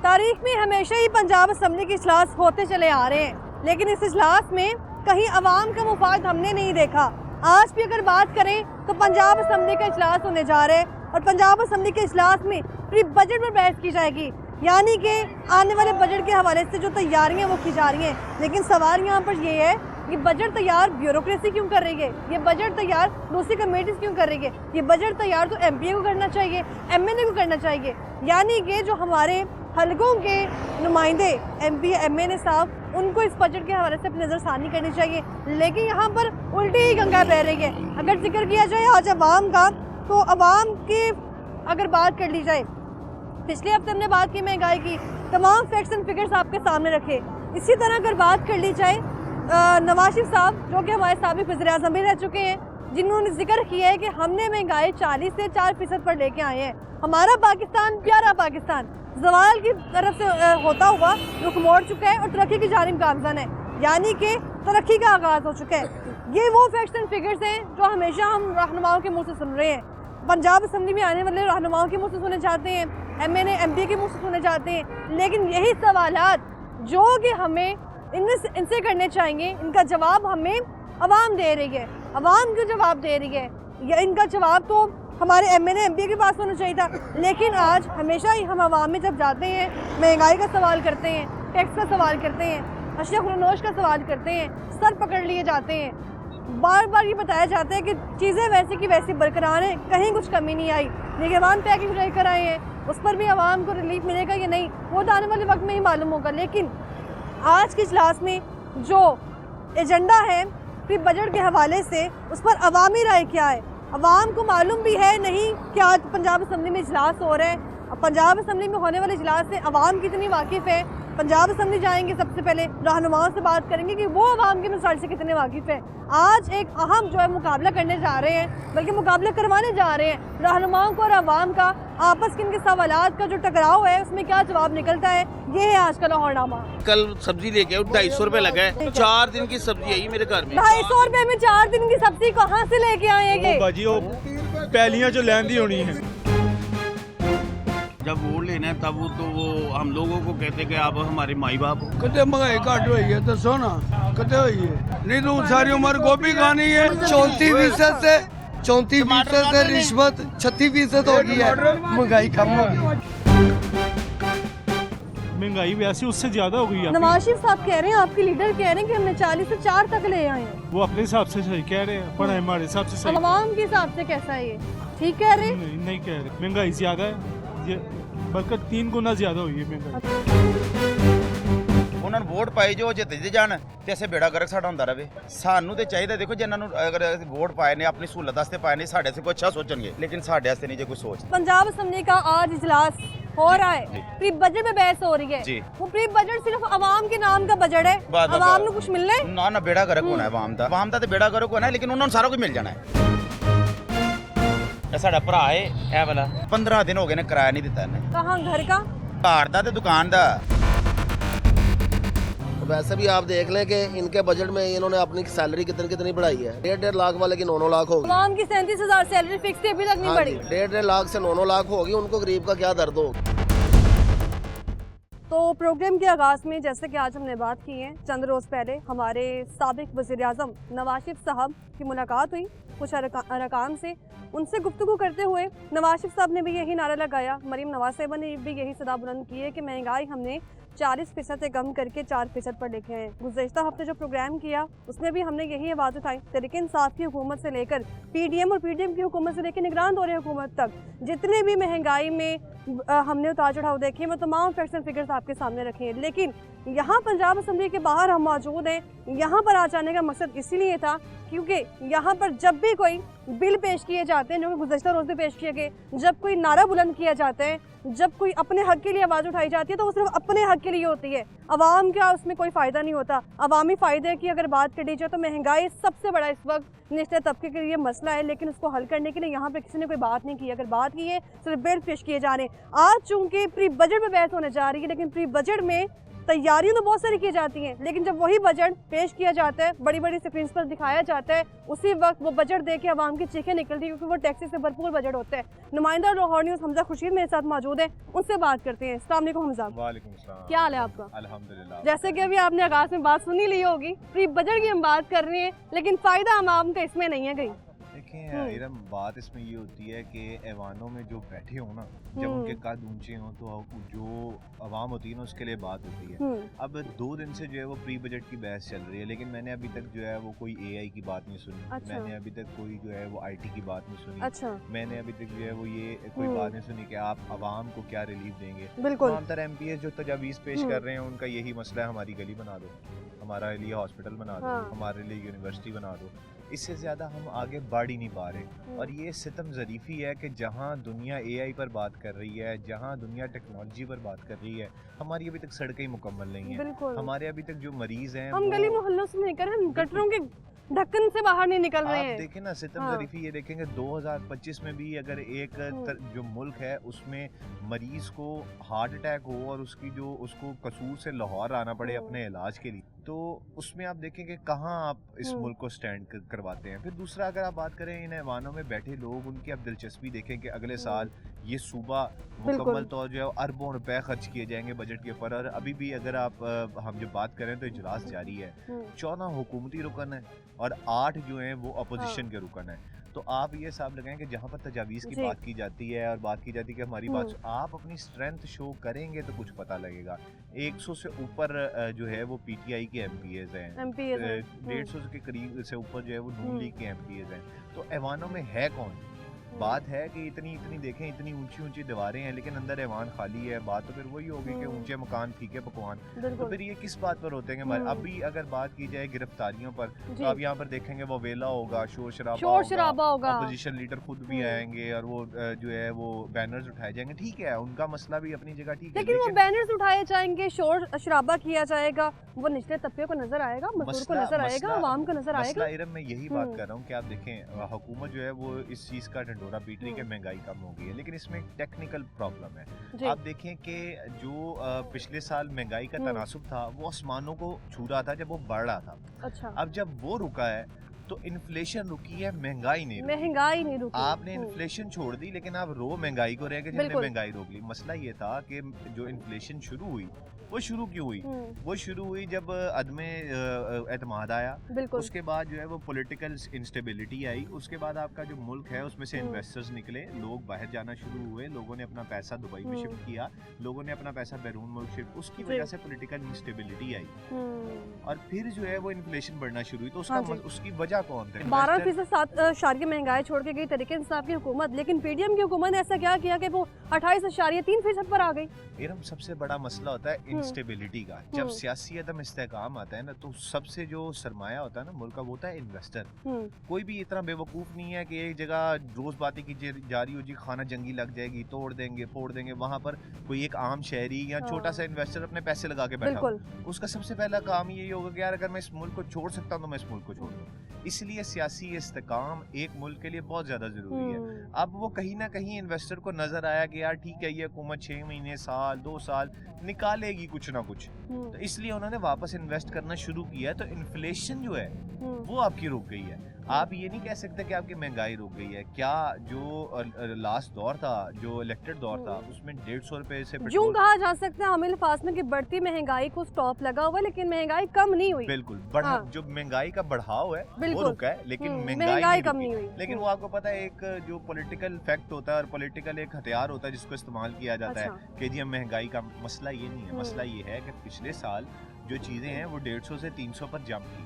तारीख में हमेशा ही पंजाब असम्बली के इजलास होते चले आ रहे हैं, लेकिन इस इजलास में कहीं अवाम का मुफाद हमने नहीं देखा। आज भी अगर बात करें तो पंजाब असम्बली का इजलास होने जा रहा है और पंजाब असम्बली के इजलास में प्री बजट पर बहस की जाएगी, यानी कि आने वाले बजट के हवाले से जो तैयारियां वो की जा रही हैं। लेकिन सवाल यहाँ पर ये है कि बजट तैयार ब्यूरोक्रेसी क्यों कर रही है, ये बजट तैयार दूसरी कमेटीज क्यों कर रही है, ये बजट तैयार तो MPA को करना चाहिए, MNA को करना चाहिए। यानी कि जो हमारे हलकों के नुमाइंदे MPA MNA साहब, उनको इस बजट के हवाले से अपनी नज़रसानी करनी चाहिए, लेकिन यहाँ पर उल्टी ही गंगा बह रही है। अगर जिक्र किया जाए आज अवाम का, तो अवाम की अगर बात कर ली जाए, पिछले हफ्ते हमने बात की महंगाई की, तमाम फैक्ट्स एंड फिगर्स आपके सामने रखे। इसी तरह अगर बात कर ली जाए नवाज शरीफ साहब, जो कि हमारे साबिक वज़ीर-ए-आज़म भी रह चुके हैं, जिन्होंने जिक्र किया है कि हमने महंगाई 40 से 4% पर लेके आए हैं। हमारा पाकिस्तान, प्यारा पाकिस्तान, ज़वाल की तरफ से होता हुआ रुख मोड़ चुका है और तरक्की की जानिब गामज़न है, यानी कि तरक्की का आगाज़ हो चुका है। ये वो फैक्ट्स एंड फिगर्स हैं जो हमेशा हम रहनुमाओं के मुँह से सुन रहे हैं। पंजाब असम्बली में आने वाले रहनुमाओं के मुँह से सुने जाते हैं, MNA MPA के मुँह से सुने जाते हैं, लेकिन यही सवालात जो कि हमें इनसे करने चाहिए, इनका जवाब हमें अवाम दे रही है। अवाम जो जवाब दे रही है, या इनका जवाब तो हमारे MNA MPA के पास होना चाहिए था। लेकिन आज हमेशा ही हम अवाम में जब जाते हैं, महंगाई का सवाल करते हैं, टैक्स का सवाल करते हैं, अशिया खुरानोश का सवाल करते हैं, सर पकड़ लिए जाते हैं। बार बार ये बताया जाता है कि चीज़ें वैसी की वैसी बरकरार हैं, कहीं कुछ कमी नहीं आई। लेकिन अवाम पैकेज लेकर आए हैं, उस पर भी अवाम को रिलीफ मिलेगा या नहीं, वो तो आने वाले वक्त में ही मालूम होगा। लेकिन आज के इजलास में जो एजेंडा है प्री बजट के हवाले से, उस पर अवामी राय क्या है, अवाम को मालूम भी है नहीं कि आज पंजाब असम्बली में इजलास हो रहा है। पंजाब असम्बली में होने वाले इजलास से अवाम कितनी वाकिफ़ है। पंजाब असम्बली जाएंगे, सबसे पहले रहनुमाओं से बात करेंगे कि वो अवाम के मसाइल से कितने वाकिफ़ है। आज एक अहम जो है मुकाबला करने जा रहे हैं, बल्कि मुकाबला करवाने जा रहे हैं रहनुमाओं को और अवाम का। आपस के इनके सवालात का जो टकराव है, उसमें क्या जवाब निकलता है, ये है आज का लाहौरनामा। कल सब्जी लेके 250 रुपए लगा है, 4 दिन की सब्जी आई मेरे घर में। 250 रुपए में 4 दिन की सब्जी कहाँ से लेके आएंगे? बाजी वो पहलियां जो लैंदी होनी है। जब वोट लेना है तब तो वो हम लोगों को कहते कि आप हमारे माई बाप हो। कदे महंगाई घट हुई है, दसो ना कदे हुई है? नहीं तो सारी उम्र गोभी खानी है। 34% से रिश्वत 36% हो गई है, महंगाई कम हो गई। महंगाई वैसे उससे ज्यादा हो गई है। नवाज शरीफ साहब कह रहे हैं, आपके लीडर कह रहे हैं कि हमने 40 से 4 तक ले आए हैं। वो अपने हिसाब से सही कह रहे हैं, पर हमारे हिसाब से सही। अवाम के हिसाब से कैसा है ये? ठीक कह रहे हैं? नहीं कह रहे, महंगाई ज्यादा है, ये बल्कि 3 गुना ज्यादा हुई है महंगाई। उन्होंने वोट पाए जो जितते जान ते असे बेड़ा गर्क साडा हुंदा रहे। सानू ते चाहिए देखो जिन्होंने अगर वोट पाए ने अपनी सहूलत वास्ते पाए ने, साडे से कोई अच्छा सोचणगे, लेकिन साडे वास्ते नहीं जे कोई सोच। पंजाब असम्बली का आज इजलास हो रहा है, प्री बजट में बहस हो रही है। वो प्री बजट सिर्फ अवाम के नाम का बजट है, अवाम ने कुछ मिलना है ना, ना बेड़ा गर्क होना है अवाम दा ते बेड़ा गर्क होना है, लेकिन उन्होंने सारा कुछ मिल जाना है। साडा भरा है ए वाला 15 दिन हो गए ने किराया नहीं दिता इन्हें। कहाँ? घर का, घर दा ते दुकान दा। वैसे भी आप देख लें कि इनके बजट में इन्होंने अपनी सैलरी कितनी बढ़ाई है। 1.5 लाख वाले की 9 लाख होगी। अवाम की 37,000 सैलरी फिक्स थी, अभी तक नहीं बढ़ी। 1.5 लाख से 9 लाख होगी, उनको गरीब का क्या दर्द होगा। तो प्रोग्राम के आगाज़ में जैसे कि आज हमने बात की है, चंद रोज़ पहले हमारे साबिक वज़ीर-ए-आज़म नवाज शरीफ साहब की मुलाकात हुई कुछ अरकान से। उनसे गुफ्तगू करते हुए नवाज शरीफ साहब ने भी यही नारा लगाया, मरीम नवाज साहिबा ने भी यही सदा बुलंद की है कि महंगाई हमने 40% से कम करके 4% पर लेके हैं। गुज़श्ता हफ्ते जो प्रोग्राम किया उसमें भी हमने यही आवाज़ उठाई, तहरीक इंसाफ की हुकूमत से लेकर PDM और PDM की हुकूमत से लेकर निगरान दौरे हुकूमत तक जितने भी महंगाई में हमने उतार चढ़ाव देखे, वो तमाम फैक्ट्स एंड फिगर्स आपके सामने रखे हैं। लेकिन यहाँ पंजाब असम्बली के बाहर हम मौजूद हैं। यहाँ पर आ जाने का मकसद इसीलिए था क्योंकि यहाँ पर जब भी कोई बिल पेश किए जाते हैं, जो कि गुज़श्ता रोज़ भी पेश किए गए, जब कोई नारा बुलंद किया जाता है, जब कोई अपने हक के लिए आवाज़ उठाई जाती है, तो वो सिर्फ अपने हक के लिए होती है, अवाम का उसमें कोई फ़ायदा नहीं होता। अवामी फ़ायदे की अगर बात कर ली जाए तो महंगाई सबसे बड़ा इस वक्त निचले तबके के लिए मसला है, लेकिन उसको हल करने के लिए यहाँ पे किसी ने कोई बात नहीं की। अगर बात की है सिर्फ बिल पेश किए जा रहे हैं। आज चूँकि प्री बजट में बहस होने जा रही है, लेकिन प्री बजट में तैयारियां तो बहुत सारी की जाती हैं, लेकिन जब वही बजट पेश किया जाता है, बड़ी बड़ी स्क्रीन पर दिखाया जाता है, उसी वक्त वो बजट देख के आवाम की चीखें निकलती है, क्योंकि वो टैक्सी से भरपूर बजट होता है। नुमाइंदा लाहौर न्यूज़ हमजा खुर्शीद मेरे साथ मौजूद है, उनसे बात करते हैं। अस्सलाम वालेकुम हमजा। वालेकुम सलाम। क्या हाल है आपका? अल्हम्दुलिल्लाह। जैसे कि अभी आपने आगाज में बात सुनी ली होगी, प्री बजट की हम बात कर रहे हैं, लेकिन फ़ायदा आवाम का इसमें नहीं है कहीं। देखें इरम, बात इसमें ये होती है कि ऐवानों में जो बैठे हो ना, जब उनके कद ऊंचे हों तो जो आवाम होती है ना उसके लिए बात होती है। अब 2 दिन से जो है वो प्री बजट की बहस चल रही है, लेकिन मैंने अभी तक जो है वो कोई AI की बात नहीं सुनी। अच्छा। मैंने अभी तक कोई जो है वो IT की बात नहीं सुनी। अच्छा। मैंने अभी तक जो है वो ये कोई बात नहीं सुनी कि आप आवाम को क्या रिलीफ देंगे। बिल्कुल। तमाम तरह MPs जो तजावीज़ पेश कर रहे हैं उनका यही मसला है, हमारी गली बना दो, हमारे लिए हॉस्पिटल बना दो, हाँ। हमारे लिए यूनिवर्सिटी बना दो। इससे ज़्यादा हम आगे बढ़ ही नहीं पा रहे। और ये सितम ज़रीफ़ी है कि जहाँ दुनिया AI पर बात कर रही है, जहाँ दुनिया टेक्नोलॉजी पर बात कर रही है, हमारी अभी तक सड़कें ही मुकम्मल नहीं हैं। बिल्कुल। हमारे अभी तक जो मरीज़ हैं हम गली मोहल्लों से लेकर हम गटरों के ढक्कन से बाहर नहीं निकल रहे आप हैं। देखें ना सितम हाँ। ज़रीफ़ी, ये देखेंगे 2025 में भी अगर एक जो मुल्क है उसमें मरीज को हार्ट अटैक हो और उसको कसूर से लाहौर आना पड़े अपने इलाज के लिए, तो उसमें आप देखेंगे कहाँ आप इस मुल्क को स्टैंड करवाते हैं। फिर दूसरा, अगर आप बात करें इन ऐवानों में बैठे लोग, उनकी आप दिलचस्पी देखें कि अगले साल ये सूबा मुकम्मल तौर जो है अरबों रुपए खर्च किए जाएंगे बजट के ऊपर। और अभी भी अगर आप हम जब बात करें तो इजलास जारी है, 14 हुकूमती रुकन है और 8 जो हैं वो अपोजिशन के रुकन है। तो आप ये हिसाब लगाएं कि जहाँ पर तजावीज़ की बात की जाती है और बात की जाती है कि हमारी बात, आप अपनी स्ट्रेंथ शो करेंगे तो कुछ पता लगेगा। 100 से ऊपर जो है वो PTI के MPs हैं, 150 के करीब से ऊपर जो है वो नून लीग के MPs हैं। तो ऐवानों में है कौन? बात है कि इतनी देखें, इतनी ऊंची दीवारें हैं, लेकिन अंदर ऐवान खाली है। बात तो फिर वही होगी कि ऊंचे मकान फीके पकवान। तो फिर ये किस बात पर होते हैं हमारे? अभी अगर बात की जाए गिरफ्तारियों पर, तो आप यहाँ पर देखेंगे वो वेला होगा, शोर शराबा होगा, अपोजिशन लीडर खुद भी आएंगे और वो जो है वो बैनर्स उठाए जाएंगे। ठीक है, उनका मसला भी अपनी जगह ठीक है, लेकिन वो बैनर्स उठाए जाएंगे, शोर शराबा किया जाएगा, वो निचले तबके को नजर आएगा, मजदूर को नजर आएगा, आवाम को नजर आएगा। इरम, मैं यही बात कर रहा हूँ कि आप देखें हुकूमत जो है वो इस चीज का ढंडोरा पीट रही है कि महंगाई कम हो गई है, लेकिन इसमें एक टेक्निकल प्रॉब्लम है। आप देखें कि जो पिछले साल महंगाई का तनासुब था वो आसमानों को छू रहा था जब वो बढ़ रहा था। अच्छा। अब जब वो रुका है तो इन्फ्लेशन रुकी है, महंगाई नहीं रुकी। आपने इन्फ्लेशन छोड़ दी, लेकिन आप रो महंगाई को रह गए जिसने महंगाई रोक ली। मसला ये था कि जो इन्फ्लेशन शुरू हुई वो शुरू क्यों हुई? वो शुरू हुई जब अदमे एतमाद आया, उसके बाद जो है वो पॉलिटिकल इंस्टेबिलिटी आई, उसके बाद आपका जो मुल्क है उसमें से इन्वेस्टर्स निकले, लोग बाहर जाना शुरू हुए, लोगों ने अपना पैसा दुबई में शिफ्ट किया, लोगों ने अपना पैसा बैरून मुल्क शिफ्ट, उसकी वजह से पॉलिटिकल इंस्टेबिलिटी आई और फिर जो है वो इन्फ्लेशन बढ़ना शुरू हुई। तो उसकी वजह कौन थे? 12% 7% महंगाई छोड़ के गई तरीके इंसाफ की हुकूमत, लेकिन PDM की हुकूमत ने ऐसा क्या किया कि वो 28.3% पर आ गई। इरम, सबसे बड़ा मसला होता है इंस्टेबिलिटी का। जब सियासी अदम इस्तेकाम आता है ना, तो सबसे जो सरमाया होता है ना मुल्क का, वो होता है इन्वेस्टर। कोई भी इतना बेवकूफ़ नहीं है कि एक जगह रोज बातें की जा रही हो जी, खाना जंगी लग जाएगी, तोड़ देंगे फोड़ देंगे, वहाँ पर कोई एक आम शहरी या छोटा सा इन्वेस्टर अपने पैसे लगा के बैठा हो, उसका सबसे पहला काम यही होगा कि यार अगर मैं इस मुल्क को छोड़ सकता हूँ तो मैं इस मुल्क को छोड़ दूँ। इसलिए सियासी इस्तेकाम एक मुल्क के लिए बहुत ज़्यादा ज़रूरी है। अब वो कहीं ना कहीं इन्वेस्टर को नज़र आया कि यार ठीक है, ये हुकूमत 6 महीने, साल 2 साल निकालेगी कुछ ना कुछ, तो इसलिए उन्होंने वापस इन्वेस्ट करना शुरू किया है। तो इन्फ्लेशन जो है वो आपकी रुक गई है। आप ये नहीं कह सकते कि आपकी महंगाई रुक गई है। क्या जो लास्ट दौर था, जो इलेक्टेड दौर था, उसमें 150 रुपए से यूं कहा जा सकता है हामिल फास में कि बढ़ती महंगाई को स्टॉप लगा हुआ है, लेकिन महंगाई कम नहीं हुई। बिल्कुल, जो महंगाई का बढ़ाव है वो रुका है, लेकिन महंगाई कम नहीं हुई। लेकिन वो आपको पता है एक जो पॉलिटिकल फैक्ट होता है और पॉलिटिकल एक हथियार होता है जिसको इस्तेमाल किया जाता है कि जी हम महंगाई का मसला ये नहीं है। मसला ये है कि पिछले साल जो चीजें हैं वो 150 से 300 पर जंप की,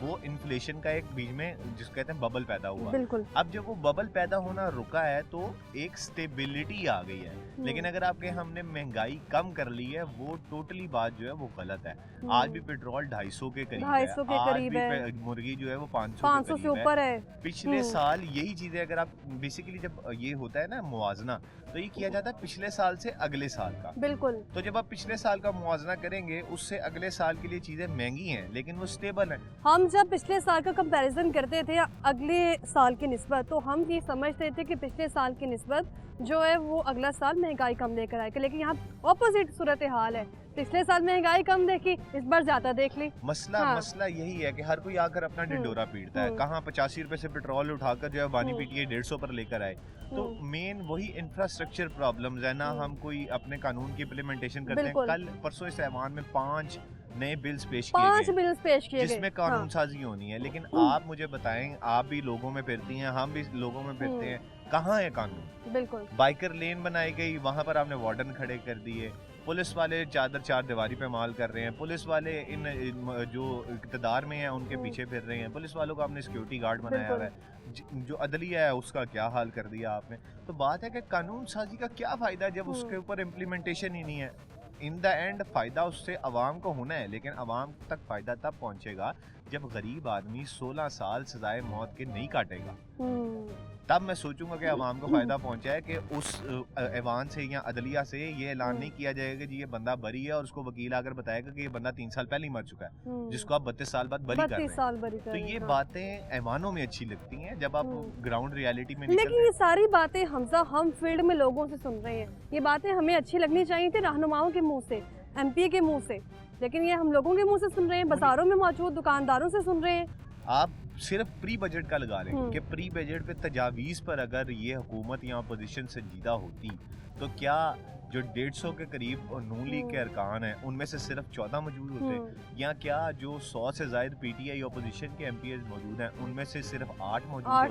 वो इन्फ्लेशन का एक बीच में जिसको कहते हैं बबल पैदा हुआ। अब जब वो बबल पैदा होना रुका है तो एक स्टेबिलिटी आ गई है। लेकिन अगर आपके हमने महंगाई कम कर ली है, वो टोटली बात जो है वो गलत है। आज भी पेट्रोल 250 के करीब है, आज भी मुर्गी जो है वो 500 से ऊपर है। पिछले साल यही चीजें, अगर आप बेसिकली जब ये होता है ना मुआवजा, तो ये किया जाता है पिछले साल से अगले साल का। बिल्कुल। तो जब आप पिछले साल का मुआवजा करेंगे, उससे अगले साल के लिए चीजें महंगी हैं लेकिन वो स्टेबल है। हम जब पिछले साल का कंपैरिजन करते थे अगले साल की निस्बत, तो हम ये समझते थे कि पिछले साल की निस्बत जो है वो अगला साल महंगाई कम लेकर आएगा, लेकिन यहाँ ऑपोजिट सूरत हाल है। पिछले साल महंगाई कम देखी, इस बार ज़्यादा देख ली। मसला यही है कि हर कोई आकर अपना ढिंडोरा पीटता है। कहाँ 85 रुपए से पेट्रोल उठाकर जो है बानी पीटीए 150 पर लेकर आए। तो मेन वही इंफ्रास्ट्रक्चर प्रॉब्लम्स है ना, हम कोई अपने कानून की इम्प्लीमेंटेशन करते हैं। कल परसों इस ऐवान में 5 नए बिल्स पेश किए गए जिसमें कानून साजी होनी है। लेकिन आप मुझे बताएं, आप भी लोगों में फिरती हैं, हम भी लोगों में फिरते हैं, कहाँ है कानून? बिल्कुल। बाइकर लेन बनाई गई, वहां पर आपने वार्डन खड़े कर दिए। पुलिस वाले चार दीवारी पे माल कर रहे हैं। पुलिस वाले इन जो इक़्तिदार में हैं उनके पीछे फिर रहे हैं। पुलिस वालों को आपने सिक्योरिटी गार्ड बनाया हुआ है। जो अदलिया है उसका क्या हाल कर दिया आपने। तो बात है कि कानून साजी का क्या फ़ायदा जब उसके ऊपर इम्प्लीमेंटेशन ही नहीं है। इन द एंड फ़ायदा उससे अवाम को होना है, लेकिन अवाम तक फ़ायदा तब पहुँचेगा जब गरीब आदमी 16 साल सजाए मौत के नहीं काटेगा। तब मैं सोचूंगा कि अवाम को फायदा पहुंचा है कि उस ऐवान से या अदलिया से ये ऐलान नहीं किया जाएगा कि ये बंदा बरी है और उसको वकील आकर बताएगा कि ये बंदा 3 साल पहले ही मर चुका है, जिसको आप 32 साल बाद बरी कर रहे हैं। तो ये बातें ऐवानों में अच्छी लगती हैं जब आप ग्राउंड रियलिटी में निकलते हैं। लेकिन ये सारी बातें हमजा हम फील्ड में लोगों से सुन रहे हैं, ये बातें हमें अच्छी लगनी चाहिए थी रहनुमाओं के मुंह से, एमपी के मुंह से, लेकिन ये हम लोगों के मुंह से सुन रहे हैं, बाजारों में मौजूद दुकानदारों से सुन रहे हैं। आप सिर्फ प्री बजट का लगा रहे हैं कि प्री बजट पे तजावीज़ पर अगर ये हुकूमत या अपोजिशन संजीदा होती तो क्या जो 150 के करीब नून लीग के अरकान हैं उनमें से सिर्फ 14 मौजूद होते, या क्या जो 100 से ज़ायद पीटीआई अपोजिशन के एमपीएस मौजूद हैं उनमें से सिर्फ 8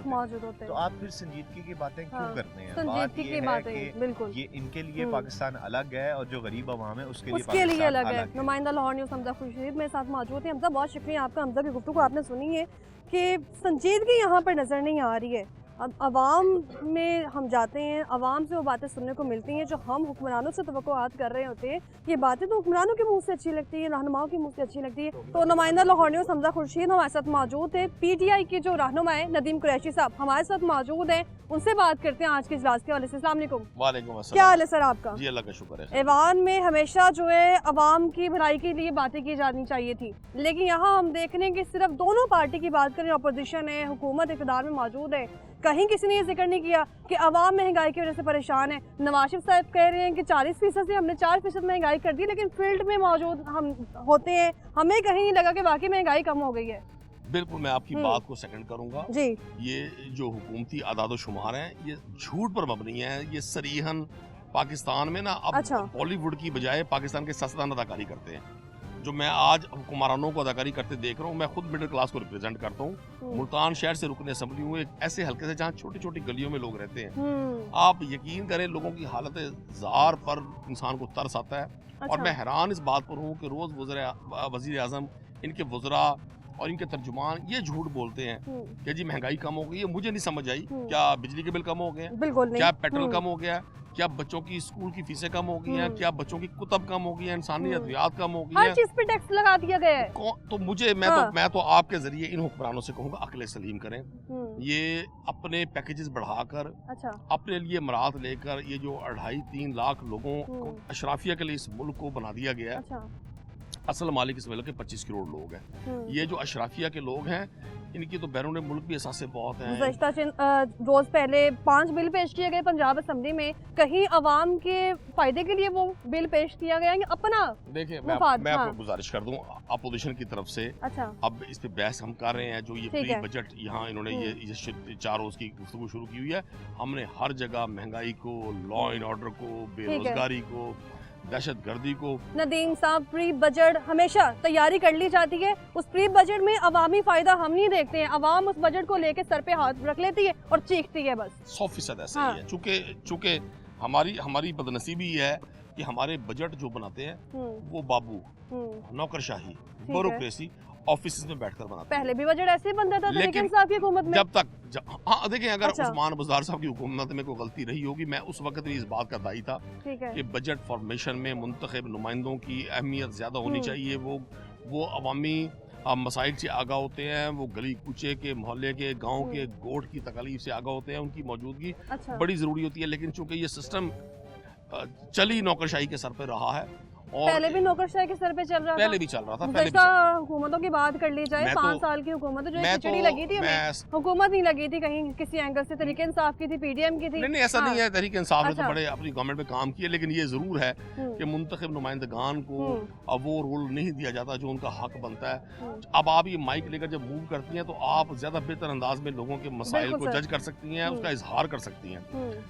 मौजूद होते। तो आप फिर संजीदगी की बातें क्यों करते हैं? बात ये है कि ये इनके लिए पाकिस्तान अलग है और जो गरीब अवाम है उसके लिए अलग है। नुमाइंदा लाहौर न्यूज़ हमजा खुर्शीद मेरे साथ मौजूद है। हमजा बहुत शुक्रिया आपका, हमजा की गुफ्तगू आपने सुनी है कि संजीदगी यहाँ पर नज़र नहीं आ रही है। अब अवाम में हम जाते हैं, अवाम से वो बातें सुनने को मिलती हैं जो हम हुक्मरानों से तवक्कुआत कर रहे होते हैं। ये बातें तो हुक्मरानों के मुंह से अच्छी लगती है, रहनुमाओं के मुंह से अच्छी लगती है। तो नुमाइंदा लाहौर न्यूज़ हमजा खुर्शीद हमारे साथ मौजूद है। पीटीआई के जो रहनुमा है नदीम कुरैशी साहब हमारे साथ मौजूद हैं, उनसे बात करते हैं आज के इजलास के हवाले से। अस्सलाम वालेकुम। वालेकुम अस्सलाम। क्या हाल है सर आपका? जी अल्लाह का शुक्र है। ऐवान में हमेशा जो है अवाम की भलाई के लिए बातें की जानी चाहिए थी, लेकिन यहाँ हम देख रहे हैं कि सिर्फ दोनों पार्टी की बात करें, अपोजिशन है, हुकूमत इक़्तिदार में मौजूद है, कहीं किसी ने ये जिक्र नहीं किया कि अवाम महंगाई की वजह से परेशान है। नवाज शरीफ साहब कह रहे हैं कि 40% से हमने 4% महंगाई कर दी, लेकिन फील्ड में मौजूद हम होते हैं, हमें कहीं नहीं लगा कि वाकई महंगाई कम हो गई है। बिल्कुल, मैं आपकी बात को सेकंड करूंगा जी। ये जो हुकूमती आदाद शुमार हैं ये झूठ पर मबनी है। ये सरीहन पाकिस्तान में ना अब बॉलीवुड की बजाय पाकिस्तान के सियासतदान अदाकारी करते हैं। जो मैं आज हुक्मरानों को अदाकारी करते देख रहा हूँ, मैं खुद मिडिल क्लास को रिप्रेजेंट करता हूँ। मुल्तान शहर से रुकने असम्बली हूँ, एक ऐसे हल्के से जहाँ छोटी छोटी गलियों में लोग रहते हैं। आप यकीन करें लोगों की हालत ज़ार पर इंसान को तरस आता है। और मैं हैरान इस बात पर हूँ कि रोज़ वज़ीर आज़म, इनके वज़रा और इनके तर्जुमान ये झूठ बोलते हैं कि जी महंगाई कम हो गई है। मुझे नहीं समझ आई, क्या बिजली के बिल कम हो गए हैं? बिल्कुल नहीं। क्या पेट्रोल कम हो गया? क्या बच्चों की स्कूल की फीसें कम हो गई हैं? क्या बच्चों की कुतब कम हो गई है? इंसानी अद्वियात कम हो गई है? हर चीज पे टैक्स लगा दिया गया है। तो मुझे मैं तो आपके जरिए इन हुक्मरानों से कहूँगा अक्ल सलीम करें। ये अपने पैकेजेस बढ़ाकर अपने लिए मराद लेकर ये जो 2.5-3 लाख लोगों को अशराफिया के लिए इस मुल्क को बना दिया गया है। असल मालिक इस मुल्क के 25 करोड़ लोग हैं। ये जो अशराफिया के लोग हैं इनकी तो बैरून मुल्क भी एहसास बहुत हैं। रोज पहले 5 बिल पेश किए गए पंजाब असेंबली में, कहीं अवाम के फायदे के लिए वो बिल पेश किया गया है अपना? देखिए मैं आपको गुजारिश कर दूं अपोजिशन की तरफ से। अब इस पे बहस हम कर रहे हैं। जो ये प्री बजट यहाँ इन्होंने ये 4 रोज की गुफ्तगू शुरू की हुई है। हमने हर जगह महंगाई को, लॉ एंड ऑर्डर को, बेरोजगारी को, दहशत गर्दी को। नदीम साहब, प्री बजट हमेशा तैयारी कर ली जाती है, उस प्री बजट में अवामी फायदा हम नहीं देखते हैं। अवाम उस बजट को लेके सर पे हाथ रख लेती है और चीखती है बस। 100% ऐसा ही है। चूंकि हमारी बदनसीबी है कि हमारे बजट जो बनाते हैं वो बाबू, नौकरशाही, ब्यूरोक्रेसी ऑफिस में बैठकर बनाते। पहले भी बजट ऐसे ही बनता था लेकिन साहब की हुकूमत में देखें अगर उस्मान बुज़दार साहब की हुकूमत में कोई गलती रही होगी, मैं उस वक्त भी इस बात का दाई था कि बजट फॉर्मेशन में मुंतखब नुमाइंदों की अहमियत ज़्यादा होनी चाहिए। वो अवामी मसाइल से आगाह होते हैं, वो गली कूचे के, मोहल्ले के, गाँव के, गोट की तकलीफ से आगाह होते हैं। उनकी मौजूदगी बड़ी ज़रूरी होती है। लेकिन चूँकि ये सिस्टम चली नौकरशाही के सर पर रहा है और पहले भी नौकरशाही के सर पे चल रहा था, पहले भी चल रहा था, पहले भी गुज़श्ता हुकूमतों की बात कर ली जाए, मैं 5 तो- साल की हुकूमत जो मैं खिचड़ी तो- लगी थी हमें, मैं- हुकूमत नहीं लगी थी कहीं किसी एंगल से, तरीके इंसाफ की थी, पीडीएम की थी। नहीं ऐसा हाँ। नहीं है, तहरीक इंसाफ ने तो अच्छा। बड़े अपनी गवर्नमेंट में काम किए, लेकिन ये जरूर है कि मुंतखब नुमाइंदगान को अब वो रोल नहीं दिया जाता जो उनका हक बनता है। अब आप ये माइक लेकर जब मूव करती हैं तो आप ज्यादा बेहतर अंदाज में लोगों के मसाइल बिल्कुल को सर। जज कर सकती हैं, उसका इजहार कर सकती हैं।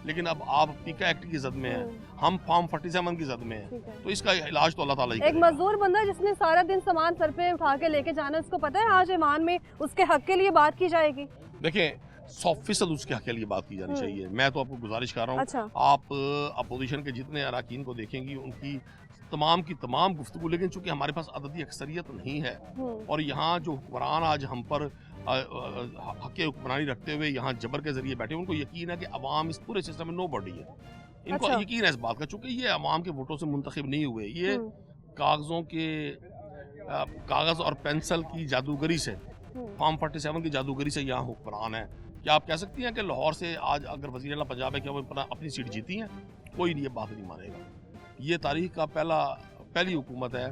लेकिन अब आप पीका एक्ट की जद में हैं, हम फॉर्म 47 की जद में हैं, ठीक है। तो इसका इलाज तो अल्लाह ताला ही एक करेगा। मजदूर बंदा जिसने सारा दिन सामान सर पे उठा के लेके जाना, उसको पता है आज ईमान में उसके हक के लिए बात की जाएगी। देखें 100% उसके हक के लिए बात की जानी चाहिए। मैं तो आपको गुजारिश कर रहा हूँ, अच्छा। आप अपोजिशन के जितने अरकान को देखेंगी उनकी तमाम की तमाम गुफ्तगू, लेकिन चूंकि हमारे पास अददी अक्सरियत नहीं है और यहाँ जो हुक्मरान आज हम पर हक हुक्मरानी रखते हुए यहाँ जबर के जरिए बैठे, उनको यकीन है कि अवाम इस पूरे सिस्टम में नो बॉडी है। इनको अच्छा। यकीन है इस बात का, चूंकि ये अवाम के वोटों से मुंतखब नहीं हुए, ये कागजों के कागज और पेंसिल की जादूगरी से, फॉर्म 47 की जादूगरी से यहाँ हुक्मरान है। क्या आप कह सकती हैं कि लाहौर से आज अगर वज़ीर आला पंजाब है, क्या वो अपनी सीट जीती हैं? कोई नहीं, ये बात नहीं मानेगा। ये तारीख का पहली हुकूमत है